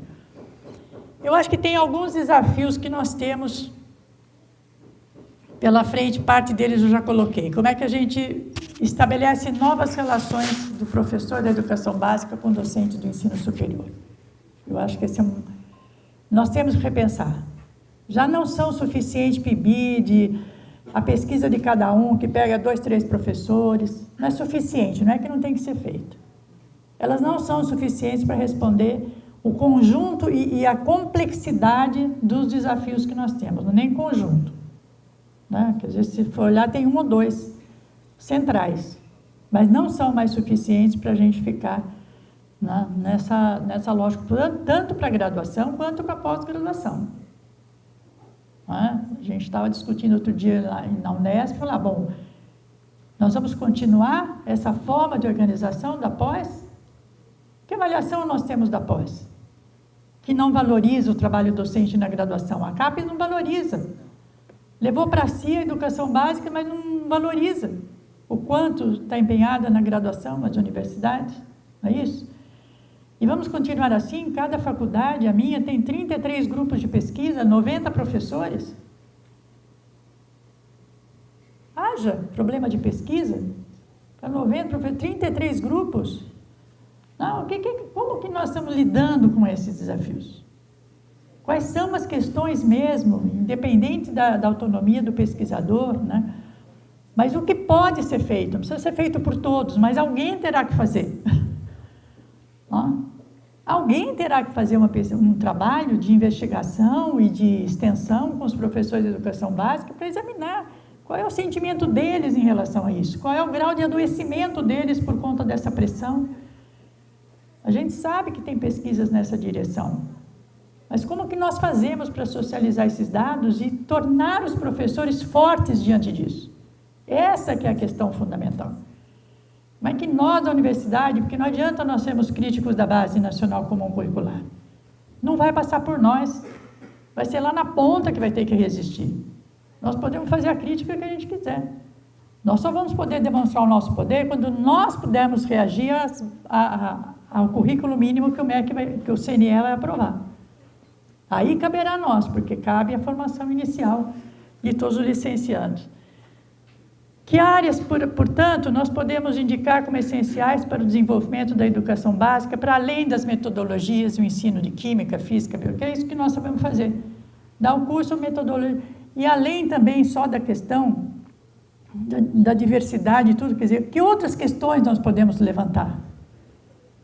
Eu acho que tem alguns desafios que nós temos pela frente, parte deles eu já coloquei. Como é que a gente estabelece novas relações do professor da educação básica com o docente do ensino superior? Eu acho que esse nós temos que repensar. Já não são suficientes PIBID, a pesquisa de cada um, que pega 2, 3 professores, não é suficiente, não é que não tem que ser feito. Elas não são suficientes para responder o conjunto e a complexidade dos desafios que nós temos, nem conjunto, né? Quer dizer, se for olhar, tem 1 ou 2 centrais, mas não são mais suficientes para a gente ficar né? Nessa lógica, tanto para a graduação quanto para a pós-graduação. Né? A gente estava discutindo outro dia lá na Unesp, falar, bom, nós vamos continuar essa forma de organização da pós? Que avaliação nós temos da pós? Que não valoriza o trabalho docente na graduação. A CAPES não valoriza. Levou para si a educação básica, mas não valoriza o quanto está empenhada na graduação, nas universidades. Não é isso? E vamos continuar assim, cada faculdade, a minha, tem 33 grupos de pesquisa, 90 professores. Haja problema de pesquisa para 90 professores, 33 grupos. Não, como que nós estamos lidando com esses desafios? Quais são as questões mesmo, independente da autonomia do pesquisador, né? Mas o que pode ser feito? Não precisa ser feito por todos, mas alguém terá que fazer. Alguém terá que fazer um trabalho de investigação e de extensão com os professores de educação básica para examinar qual é o sentimento deles em relação a isso, qual é o grau de adoecimento deles por conta dessa pressão. A gente sabe que tem pesquisas nessa direção, mas como que nós fazemos para socializar esses dados e tornar os professores fortes diante disso? Essa que é a questão fundamental. Mas que nós, da universidade, porque não adianta nós sermos críticos da Base Nacional Comum Curricular. Não vai passar por nós. Vai ser lá na ponta que vai ter que resistir. Nós podemos fazer a crítica que a gente quiser. Nós só vamos poder demonstrar o nosso poder quando nós pudermos reagir ao currículo mínimo que o MEC que o CNE vai aprovar. Aí caberá a nós, porque cabe a formação inicial de todos os licenciados. Que áreas, portanto, nós podemos indicar como essenciais para o desenvolvimento da educação básica, para além das metodologias e o ensino de química, física, biologia, é isso que nós sabemos fazer. Dar um curso de metodologia. E além também só da questão da diversidade e tudo, quer dizer, que outras questões nós podemos levantar,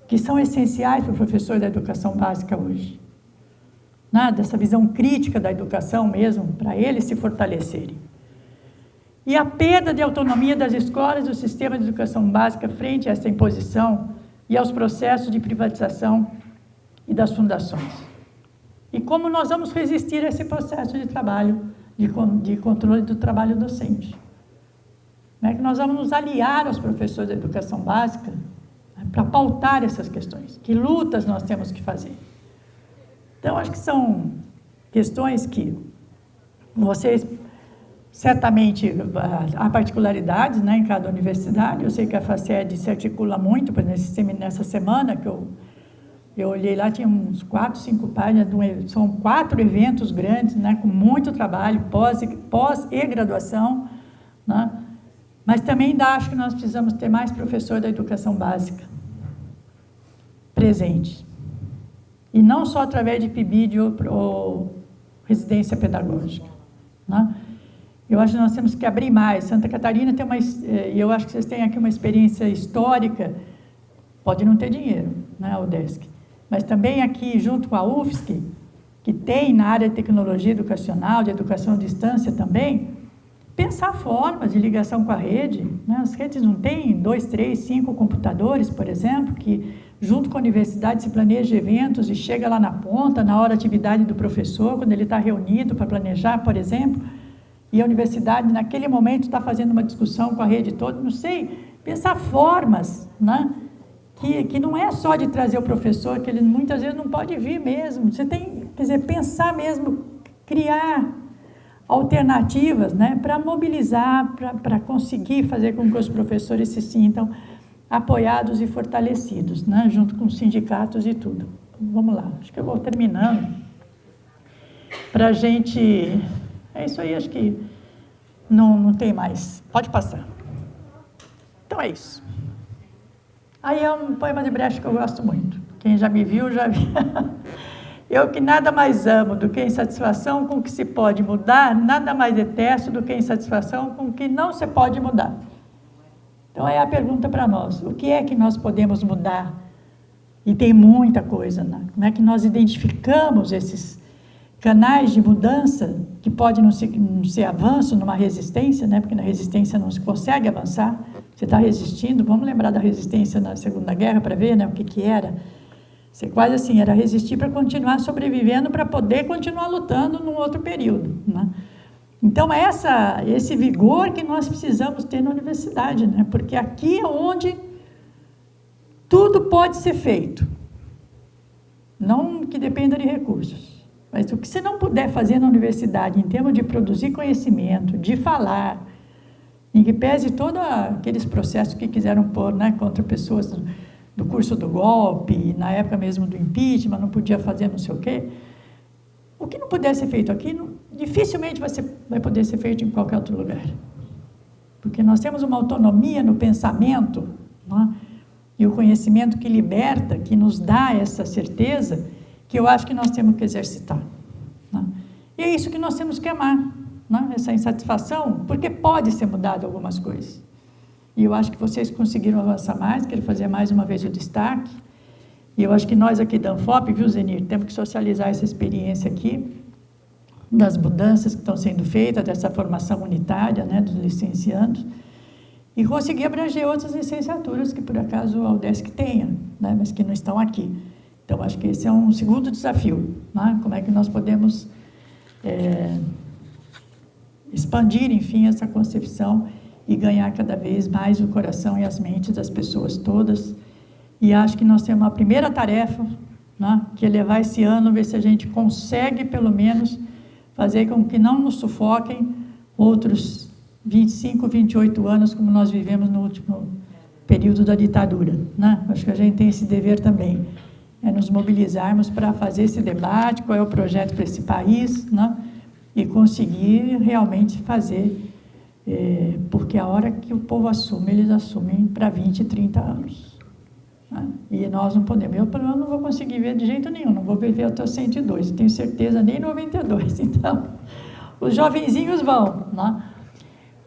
que são essenciais para o professor da educação básica hoje? Dessa visão crítica da educação mesmo, para eles se fortalecerem. E a perda de autonomia das escolas e do sistema de educação básica frente a essa imposição e aos processos de privatização e das fundações. E como nós vamos resistir a esse processo de trabalho, de controle do trabalho docente. Como é que nós vamos nos aliar aos professores da educação básica para pautar essas questões? Que lutas nós temos que fazer? Então, acho que são questões que vocês... Certamente, há particularidades, né, em cada universidade. Eu sei que a FACED se articula muito, por exemplo, nessa semana que eu olhei lá, tinha uns 4, 5 páginas, são 4 eventos grandes, né, com muito trabalho, pós e graduação, né, mas também acho que nós precisamos ter mais professor da educação básica presente. E não só através de PIBID ou residência pedagógica, né? Eu acho que nós temos que abrir mais. Santa Catarina tem eu acho que vocês têm aqui uma experiência histórica, pode não ter dinheiro, né, UDESC, mas também aqui, junto com a UFSC, que tem na área de tecnologia educacional, de educação à distância também, pensar formas de ligação com a rede, né? As redes não têm 2, 3, 5 computadores, por exemplo, que junto com a universidade se planeja eventos e chega lá na ponta, na hora da atividade do professor, quando ele está reunido para planejar, por exemplo, e a universidade, naquele momento, está fazendo uma discussão com a rede toda, não sei, pensar formas, né? Que não é só de trazer o professor, que ele muitas vezes não pode vir mesmo. Você tem, quer dizer, pensar mesmo, criar alternativas, né? Para mobilizar, para conseguir fazer com que os professores se sintam apoiados e fortalecidos, né? Junto com os sindicatos e tudo. Vamos lá, acho que eu vou terminando. Para a gente... É isso aí, acho que não tem mais. Pode passar. Então é isso. Aí é um poema de Brecht que eu gosto muito. Quem já me viu, já viu. Eu que nada mais amo do que a insatisfação com o que se pode mudar, nada mais detesto do que a insatisfação com o que não se pode mudar. Então é a pergunta para nós. O que é que nós podemos mudar? E tem muita coisa, né? Como é que nós identificamos esses canais de mudança, que pode não ser avanço numa resistência, né? Porque na resistência não se consegue avançar, Você está resistindo, vamos lembrar da resistência na Segunda Guerra para ver, né, o que era. Você quase assim, era resistir para continuar sobrevivendo, para poder continuar lutando num outro período, né? Então, esse vigor que nós precisamos ter na universidade, né? Porque aqui é onde tudo pode ser feito. Não que dependa de recursos. Mas o que você não puder fazer na universidade, em termos de produzir conhecimento, de falar, em que pese todos aqueles processos que quiseram pôr, né, contra pessoas do curso do golpe, na época mesmo do impeachment, não podia fazer não sei o quê. O que não puder ser feito aqui, dificilmente vai poder ser feito em qualquer outro lugar. Porque nós temos uma autonomia no pensamento, né, e o conhecimento que liberta, que nos dá essa certeza, que eu acho que nós temos que exercitar, né? E é isso que nós temos que amar, né? Essa insatisfação, porque pode ser mudado algumas coisas. E eu acho que vocês conseguiram avançar mais, quero fazer mais uma vez o destaque. E eu acho que nós aqui da Anfop, viu, Zenir, temos que socializar essa experiência aqui, das mudanças que estão sendo feitas, dessa formação unitária, né, dos licenciandos, e conseguir abranger outras licenciaturas que, por acaso, a UDESC tenha, né, mas que não estão aqui. Então, acho que esse é um segundo desafio, né? Como é que nós podemos expandir, enfim, essa concepção e ganhar cada vez mais o coração e as mentes das pessoas todas. E acho que nós temos uma primeira tarefa, né, que é levar esse ano, ver se a gente consegue, pelo menos, fazer com que não nos sufoquem outros 25, 28 anos, como nós vivemos no último período da ditadura, né? Acho que a gente tem esse dever também, é nos mobilizarmos para fazer esse debate, qual é o projeto para esse país, né? E conseguir realmente fazer, porque a hora que o povo assume, eles assumem para 20, 30 anos. Né? E nós não podemos, eu pelo menos não vou conseguir ver de jeito nenhum, não vou viver até 102, tenho certeza, nem 92, então os jovenzinhos vão, né?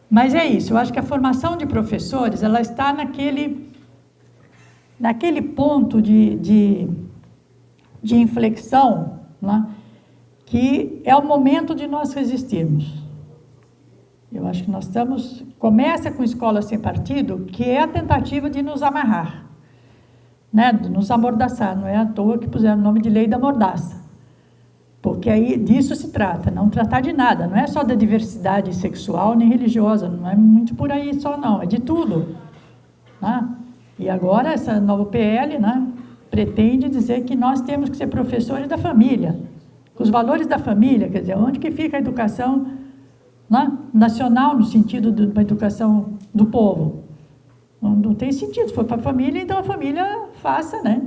Mas é isso, eu acho que a formação de professores, ela está naquele ponto de inflexão, né, que é o momento de nós resistirmos. Eu acho que nós começa com Escola Sem Partido, que é a tentativa de nos amarrar, né, de nos amordaçar, não é à toa que puseram o nome de Lei da Mordaça, porque aí disso se trata, não tratar de nada, não é só da diversidade sexual nem religiosa, não é muito por aí só não, é de tudo, né? E agora essa nova PL, né, pretende dizer que nós temos que ser professores da família, os valores da família, quer dizer, onde que fica a educação, né, nacional, no sentido de uma educação do povo? Não tem sentido, se for para a família, então a família faça, né?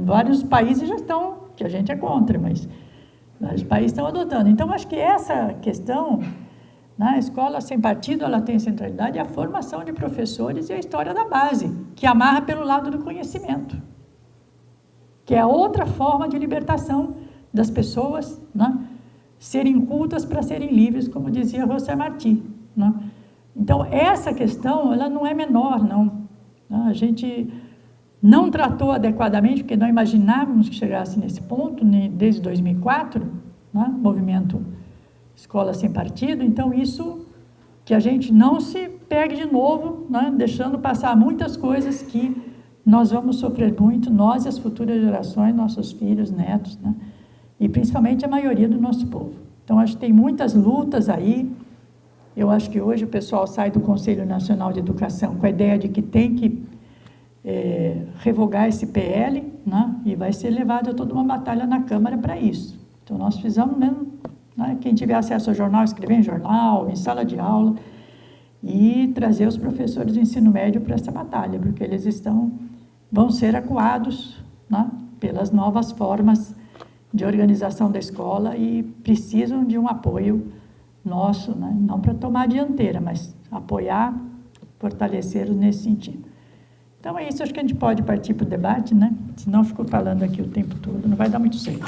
Vários países já estão, que a gente é contra, mas vários países estão adotando. Então, acho que essa questão, na Escola Sem Partido, ela tem centralidade, a formação de professores e a história da base, que amarra pelo lado do conhecimento, que é a outra forma de libertação das pessoas, né, serem cultas para serem livres, como dizia José Martí, né? Então, essa questão, ela não é menor, não. A gente não tratou adequadamente, porque não imaginávamos que chegasse nesse ponto, desde 2004, né, movimento Escola Sem Partido. Então, isso, que a gente não se pegue de novo, né, deixando passar muitas coisas que nós vamos sofrer muito, nós e as futuras gerações, nossos filhos, netos, né, e principalmente a maioria do nosso povo. Então, acho que tem muitas lutas aí. Eu acho que hoje o pessoal sai do Conselho Nacional de Educação com a ideia de que tem que revogar esse PL, né, e vai ser levada toda uma batalha na Câmara para isso. Então, nós precisamos mesmo, né, quem tiver acesso ao jornal, escrever em jornal, em sala de aula, e trazer os professores do ensino médio para essa batalha, porque eles vão ser acuados, né, pelas novas formas de organização da escola e precisam de um apoio nosso, né, não para tomar a dianteira, mas apoiar, fortalecê-los nesse sentido. Então é isso, acho que a gente pode partir para o debate, né? Senão eu fico falando aqui o tempo todo, não vai dar muito certo.